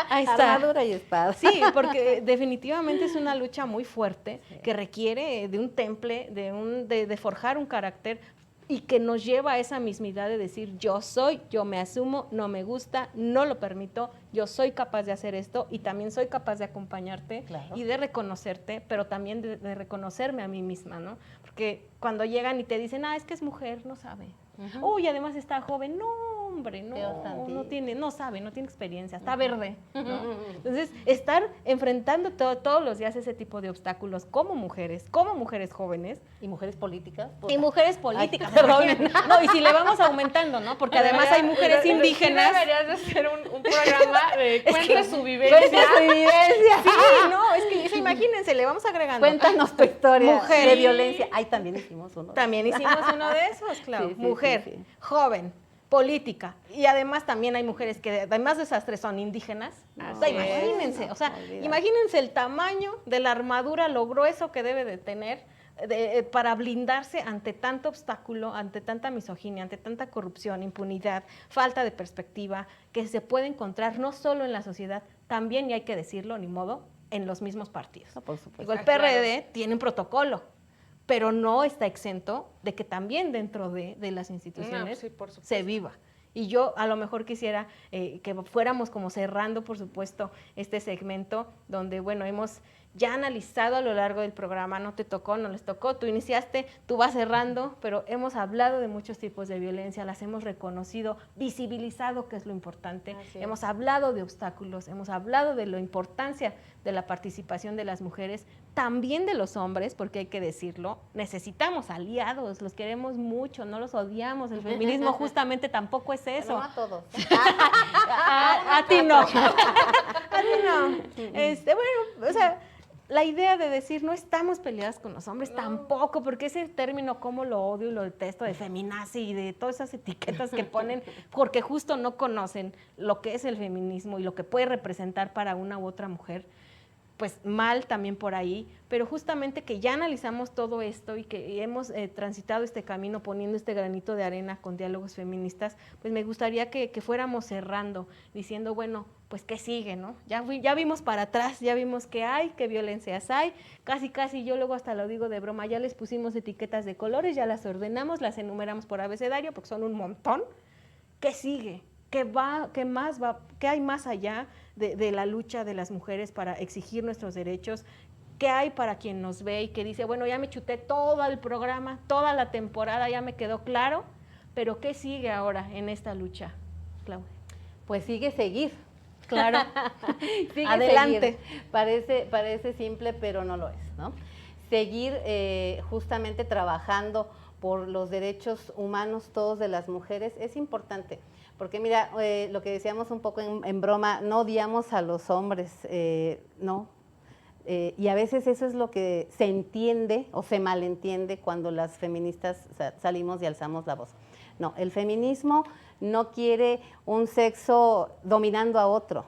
Ahí está. Armadura y espada. Sí, porque definitivamente es una lucha muy fuerte que requiere de un temple, de forjar un carácter y que nos lleva a esa mismidad de decir yo soy, yo me asumo, no me gusta, no lo permito, yo soy capaz de hacer esto y también soy capaz de acompañarte y de reconocerte, pero también de reconocerme a mí misma, ¿no? Porque cuando llegan y te dicen, es que es mujer, no sabe. Uy, además está joven, no, hombre, no tiene, no sabe, no tiene experiencia, está verde, ¿no? Entonces, estar enfrentando todos los días ese tipo de obstáculos como mujeres jóvenes. Y mujeres políticas. Y mujeres políticas, perdón. No, y si le vamos aumentando, ¿no? Porque además hay mujeres indígenas. Sí deberías de hacer un programa de cuenta su vivencia. Cuenta su vivencia. Sí, no, es que imagínense, le vamos agregando. Cuéntanos tu historia mujer de violencia. Ay, también hicimos uno. También hicimos uno de esos, claro. Sí, mujer, joven, política. Y además también hay mujeres que además de esas tres son indígenas. Imagínense, o sea, imagínense el tamaño de la armadura, lo grueso que debe de tener para blindarse ante tanto obstáculo, ante tanta misoginia, ante tanta corrupción, impunidad, falta de perspectiva, que se puede encontrar no solo en la sociedad, también, y hay que decirlo, ni modo, en los mismos partidos. No, por supuesto. Digo, el PRD tiene un protocolo, pero no está exento de que también dentro de las instituciones se viva. Y yo a lo mejor quisiera que fuéramos como cerrando, por supuesto, este segmento donde, bueno, hemos ya analizado a lo largo del programa, no te tocó, no les tocó, tú iniciaste, tú vas cerrando, pero hemos hablado de muchos tipos de violencia, las hemos reconocido, visibilizado, que es lo importante, hemos hablado de obstáculos, hemos hablado de la importancia de la participación de las mujeres, también de los hombres, porque hay que decirlo, necesitamos aliados, los queremos mucho, no los odiamos, el feminismo justamente tampoco es eso. Pero no a todos. A ti no. A ti no. Bueno, o sea, la idea de decir no estamos peleadas con los hombres tampoco, porque ese término como lo odio y lo detesto de feminazi y de todas esas etiquetas que ponen, porque justo no conocen lo que es el feminismo y lo que puede representar para una u otra mujer, pues mal también por ahí, pero justamente que ya analizamos todo esto y que hemos transitado este camino poniendo este granito de arena con diálogos feministas, pues me gustaría que fuéramos cerrando, diciendo, bueno, pues ¿qué sigue, no? Ya vimos para atrás, ya vimos que hay, qué violencias hay, casi yo luego hasta lo digo de broma, ya les pusimos etiquetas de colores, ya las ordenamos, las enumeramos por abecedario, porque son un montón. ¿Qué sigue? ¿Qué más va? ¿Qué hay más allá de la lucha de las mujeres para exigir nuestros derechos? ¿Qué hay para quien nos ve y que dice, bueno, ya me chuté todo el programa, toda la temporada, ya me quedó claro, pero ¿qué sigue ahora en esta lucha, Claudia? Pues sigue seguir. Claro. Sigue adelante. Seguir. Parece simple, pero no lo es, ¿no? seguir justamente trabajando por los derechos humanos todos de las mujeres es importante. Porque mira, lo que decíamos un poco en broma, no odiamos a los hombres, no. Y a veces eso es lo que se entiende o se malentiende cuando las feministas salimos y alzamos la voz. No, el feminismo no quiere un sexo dominando a otro,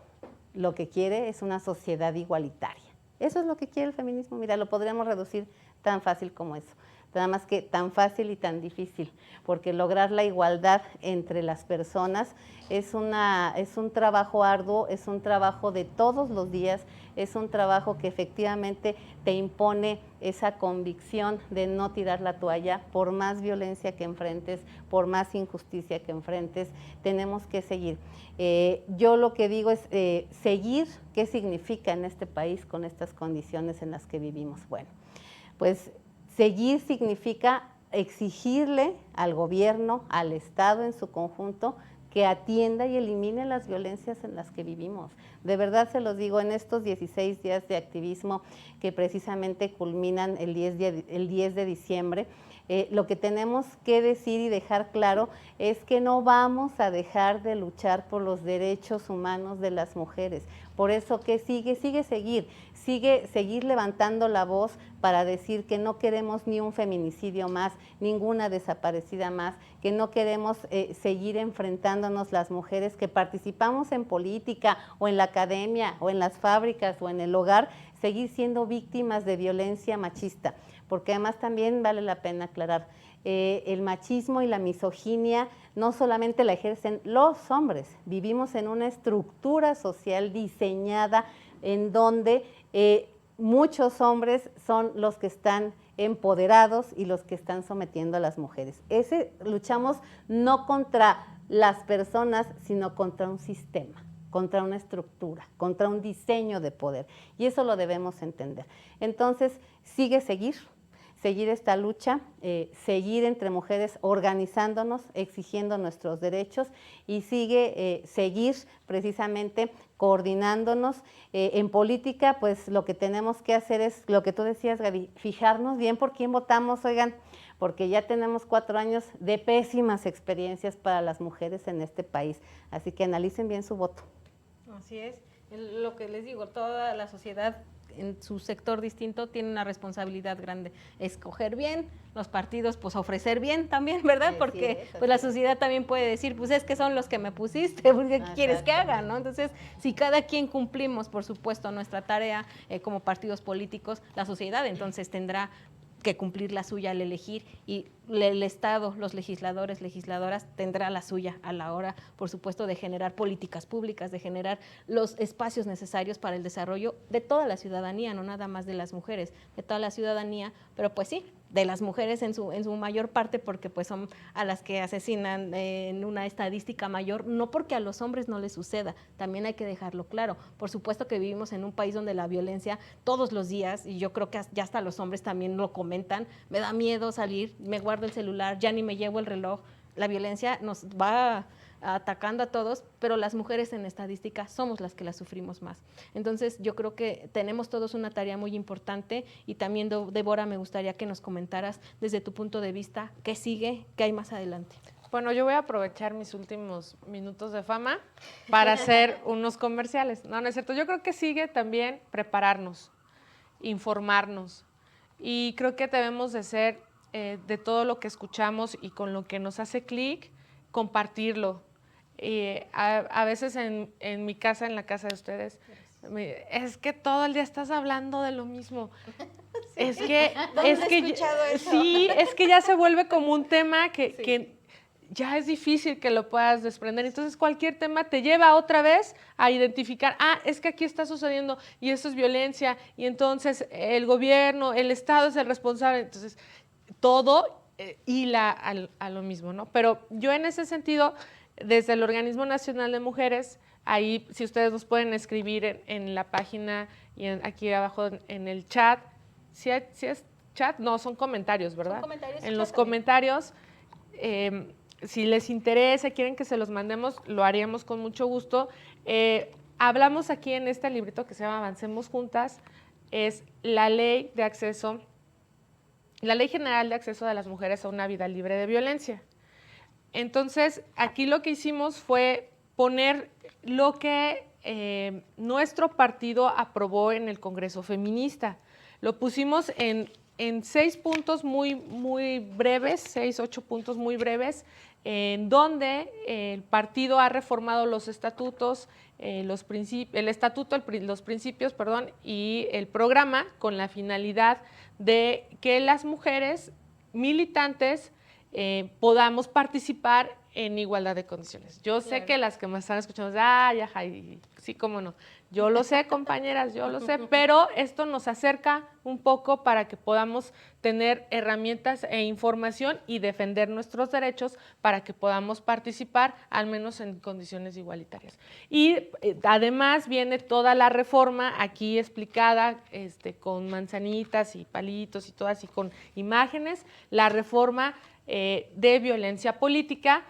lo que quiere es una sociedad igualitaria. Eso es lo que quiere el feminismo, mira, lo podríamos reducir tan fácil como eso. Nada más que tan fácil y tan difícil, porque lograr la igualdad entre las personas es un trabajo arduo, es un trabajo de todos los días, es un trabajo que efectivamente te impone esa convicción de no tirar la toalla, por más violencia que enfrentes, por más injusticia que enfrentes, tenemos que seguir. Yo lo que digo es seguir, ¿qué significa en este país con estas condiciones en las que vivimos? Bueno, pues seguir significa exigirle al gobierno, al Estado en su conjunto, que atienda y elimine las violencias en las que vivimos. De verdad se los digo, en estos 16 días de activismo que precisamente culminan el 10 de diciembre, lo que tenemos que decir y dejar claro es que no vamos a dejar de luchar por los derechos humanos de las mujeres. Por eso que sigue seguir levantando la voz para decir que no queremos ni un feminicidio más, ninguna desaparecida más, que no queremos seguir enfrentándonos las mujeres que participamos en política o en la academia o en las fábricas o en el hogar, seguir siendo víctimas de violencia machista. Porque además también vale la pena aclarar, el machismo y la misoginia no solamente la ejercen los hombres, vivimos en una estructura social diseñada en donde muchos hombres son los que están empoderados y los que están sometiendo a las mujeres. Luchamos no contra las personas, sino contra un sistema, contra una estructura, contra un diseño de poder, y eso lo debemos entender. Entonces, seguir esta lucha, seguir entre mujeres organizándonos, exigiendo nuestros derechos, y seguir precisamente coordinándonos. En política, pues lo que tenemos que hacer es, lo que tú decías, Gaby, fijarnos bien por quién votamos, oigan, porque ya tenemos 4 años de pésimas experiencias para las mujeres en este país, así que analicen bien su voto. Así es, lo que les digo, toda la sociedad en su sector distinto tiene una responsabilidad grande, escoger bien, los partidos pues ofrecer bien también, ¿verdad? Porque pues la sociedad también puede decir, pues es que son los que me pusiste, pues ¿qué quieres que haga, no? Entonces, si cada quien cumplimos, por supuesto, nuestra tarea como partidos políticos, la sociedad entonces tendrá que cumplir la suya al elegir, y el Estado, los legisladores, legisladoras, tendrá la suya a la hora, por supuesto, de generar políticas públicas, de generar los espacios necesarios para el desarrollo de toda la ciudadanía, no nada más de las mujeres, de toda la ciudadanía, pero pues sí, de las mujeres en su mayor parte, porque pues son a las que asesinan en una estadística mayor, no porque a los hombres no les suceda, también hay que dejarlo claro. Por supuesto que vivimos en un país donde la violencia todos los días, y yo creo que ya hasta los hombres también lo comentan, me da miedo salir, me guardo el celular, ya ni me llevo el reloj, la violencia nos va atacando a todos, pero las mujeres en estadística somos las que la sufrimos más. Entonces yo creo que tenemos todos una tarea muy importante, y también, Débora, me gustaría que nos comentaras desde tu punto de vista qué sigue, qué hay más adelante. Bueno, yo voy a aprovechar mis últimos minutos de fama para hacer unos comerciales. No es cierto, yo creo que sigue también prepararnos, informarnos, y creo que debemos de ser de todo lo que escuchamos y con lo que nos hace clic, compartirlo. A veces en mi casa, en la casa de ustedes, es que todo el día estás hablando de lo mismo. Sí. Es que sí, es que ya se vuelve como un tema que ya es difícil que lo puedas desprender. Entonces cualquier tema te lleva otra vez a identificar, es que aquí está sucediendo y esto es violencia, y entonces el gobierno, el Estado es el responsable. Entonces todo hila a lo mismo, ¿no? Pero yo en ese sentido, desde el Organismo Nacional de Mujeres, ahí si ustedes nos pueden escribir en la página y aquí abajo en el chat, si es chat, no, son comentarios, ¿verdad? Son comentarios. En los comentarios, si les interesa, quieren que se los mandemos, lo haríamos con mucho gusto. Hablamos aquí en este librito que se llama Avancemos Juntas, es la ley de acceso la Ley General de Acceso de las Mujeres a una Vida Libre de Violencia. Entonces, aquí lo que hicimos fue poner lo que nuestro partido aprobó en el Congreso Feminista. Lo pusimos en 6 puntos muy breves, 6, 8 puntos muy breves, en donde el partido ha reformado los estatutos, los principios, y el programa con la finalidad de que las mujeres militantes podamos participar en igualdad de condiciones. Yo sé que las que me están escuchando, sí, cómo no. Yo lo sé, compañeras, yo lo sé, pero esto nos acerca un poco para que podamos tener herramientas e información y defender nuestros derechos para que podamos participar, al menos en condiciones igualitarias. Y además viene toda la reforma aquí explicada con manzanitas y palitos y todo así, con imágenes, la reforma de violencia política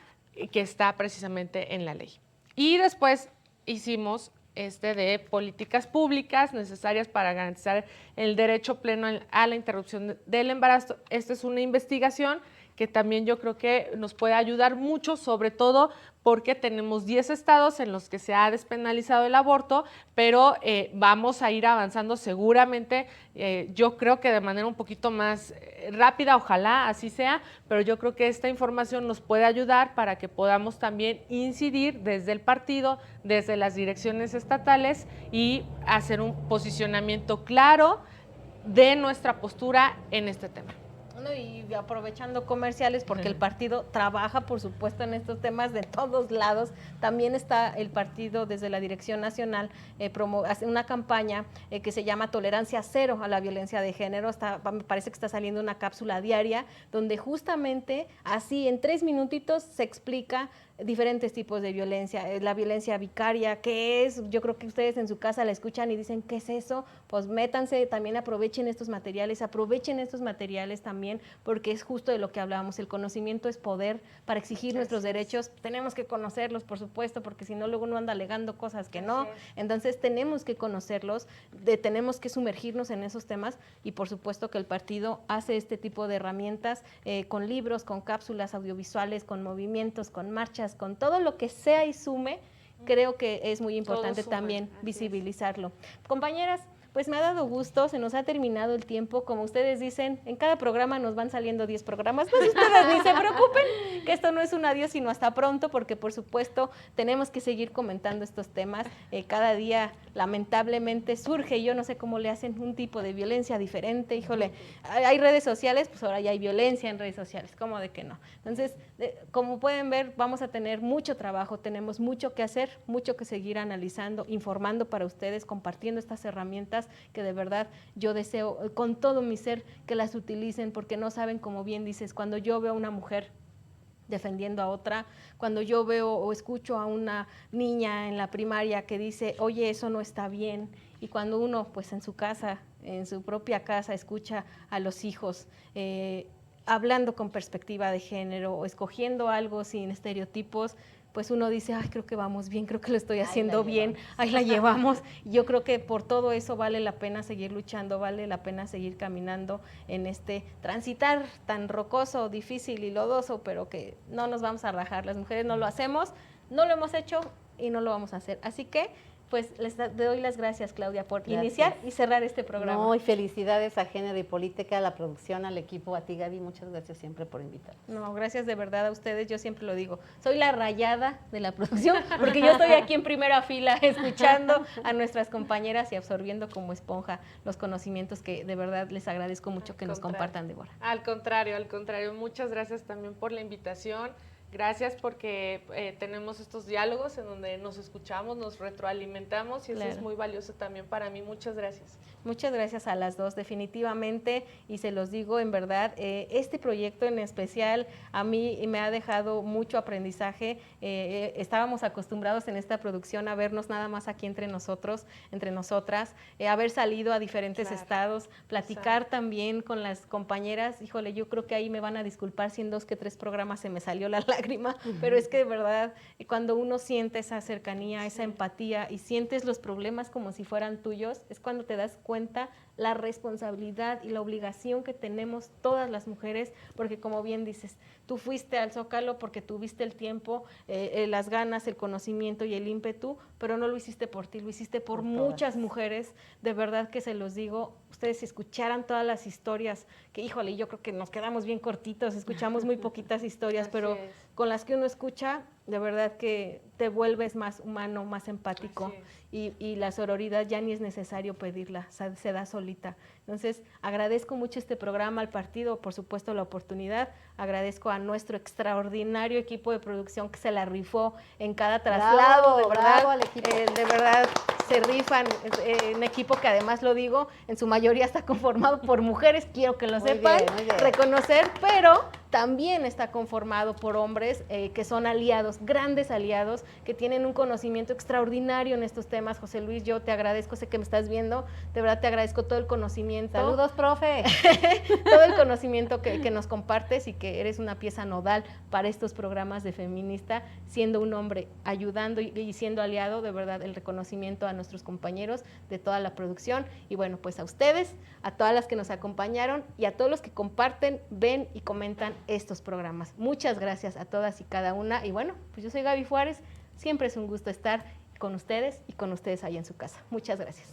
que está precisamente en la ley. Y después hicimos de políticas públicas necesarias para garantizar el derecho pleno a la interrupción del embarazo. Esta es una investigación que también yo creo que nos puede ayudar mucho, sobre todo porque tenemos 10 estados en los que se ha despenalizado el aborto, pero vamos a ir avanzando seguramente, yo creo que de manera un poquito más rápida, ojalá así sea, pero yo creo que esta información nos puede ayudar para que podamos también incidir desde el partido, desde las direcciones estatales y hacer un posicionamiento claro de nuestra postura en este tema. Y aprovechando comerciales, porque el partido trabaja, por supuesto, en estos temas de todos lados. También está el partido desde la Dirección Nacional, hace una campaña que se llama Tolerancia Cero a la Violencia de Género. Me parece que está saliendo una cápsula diaria donde justamente así en 3 minutitos se explica diferentes tipos de violencia, la violencia vicaria, ¿qué es? Yo creo que ustedes en su casa la escuchan y dicen, ¿qué es eso? Pues métanse, también aprovechen estos materiales también, porque es justo de lo que hablábamos, el conocimiento es poder. Para exigir nuestros derechos tenemos que conocerlos, por supuesto, porque si no luego uno anda alegando cosas que no, entonces tenemos que conocerlos, tenemos que sumergirnos en esos temas, y por supuesto que el partido hace este tipo de herramientas con libros, con cápsulas audiovisuales, con movimientos, con marchas, con todo lo que sea y sume. Creo que es muy importante también visibilizarlo. Compañeras, pues me ha dado gusto, se nos ha terminado el tiempo, como ustedes dicen, en cada programa nos van saliendo 10 programas, pues ustedes ni se preocupen, que esto no es un adiós, sino hasta pronto, porque por supuesto tenemos que seguir comentando estos temas. Cada día lamentablemente surge, yo no sé cómo le hacen, un tipo de violencia diferente, híjole, hay redes sociales, pues ahora ya hay violencia en redes sociales, ¿cómo de que no? Entonces, como pueden ver, vamos a tener mucho trabajo, tenemos mucho que hacer, mucho que seguir analizando, informando para ustedes, compartiendo estas herramientas que de verdad yo deseo con todo mi ser que las utilicen, porque no saben, como bien dices, cuando yo veo a una mujer defendiendo a otra, cuando yo veo o escucho a una niña en la primaria que dice, oye, eso no está bien, y cuando uno pues en su casa, en su propia casa, escucha a los hijos hablando con perspectiva de género o escogiendo algo sin estereotipos, pues uno dice, ay, creo que vamos bien, creo que lo estoy haciendo bien, ahí la llevamos. Yo creo que por todo eso vale la pena seguir luchando, vale la pena seguir caminando en este transitar tan rocoso, difícil y lodoso, pero que no nos vamos a rajar. Las mujeres no lo hacemos, no lo hemos hecho y no lo vamos a hacer. Así que pues les doy las gracias, Claudia, por iniciar y cerrar este programa. No, y felicidades a Género y Política, a la producción, al equipo, a ti, Gaby, muchas gracias siempre por invitarnos. No, gracias de verdad a ustedes, yo siempre lo digo, soy la rayada de la producción, porque yo estoy aquí en primera fila escuchando a nuestras compañeras y absorbiendo como esponja los conocimientos que de verdad les agradezco mucho que nos compartan, Débora. Al contrario, muchas gracias también por la invitación. Gracias porque tenemos estos diálogos en donde nos escuchamos, nos retroalimentamos y eso es muy valioso también para mí. Muchas gracias. Muchas gracias a las dos, definitivamente, y se los digo en verdad, este proyecto en especial a mí me ha dejado mucho aprendizaje. Estábamos acostumbrados en esta producción a vernos nada más aquí entre nosotros, entre nosotras, haber salido a diferentes estados, platicar también con las compañeras. Híjole, yo creo que ahí me van a disculpar si en 2 que 3 programas se me salió la lágrima, pero es que de verdad, cuando uno siente esa cercanía, esa empatía y sientes los problemas como si fueran tuyos, es cuando te das cuenta la responsabilidad y la obligación que tenemos todas las mujeres, porque como bien dices, tú fuiste al Zócalo porque tuviste el tiempo, las ganas, el conocimiento y el ímpetu, pero no lo hiciste por ti, lo hiciste por muchas mujeres. De verdad que se los digo, ustedes si escucharan todas las historias, que híjole, yo creo que nos quedamos bien cortitos, escuchamos muy poquitas historias, pero con las que uno escucha, de verdad que te vuelves más humano, más empático, y la sororidad ya ni es necesario pedirla, se da solita. Entonces, agradezco mucho este programa, al partido, por supuesto, la oportunidad, agradezco a nuestro extraordinario equipo de producción que se la rifó en cada traslado, de verdad, bravo al equipo. De verdad se rifan, un equipo que además lo digo, en su mayoría está conformado por mujeres, quiero que lo sepan, muy bien. reconocer, pero también está conformado por hombres que son aliados, grandes aliados, que tienen un conocimiento extraordinario en estos temas. José Luis, yo te agradezco, sé que me estás viendo, de verdad te agradezco todo el conocimiento. Saludos, profe. Todo el conocimiento que nos compartes y que eres una pieza nodal para estos programas de Feminista, siendo un hombre, ayudando y siendo aliado, de verdad el reconocimiento a nuestros compañeros de toda la producción, y bueno, pues a ustedes, a todas las que nos acompañaron y a todos los que comparten, ven y comentan estos programas. Muchas gracias a todas y cada una, y bueno, pues yo soy Gaby Juárez, siempre es un gusto estar con ustedes y con ustedes ahí en su casa. Muchas gracias.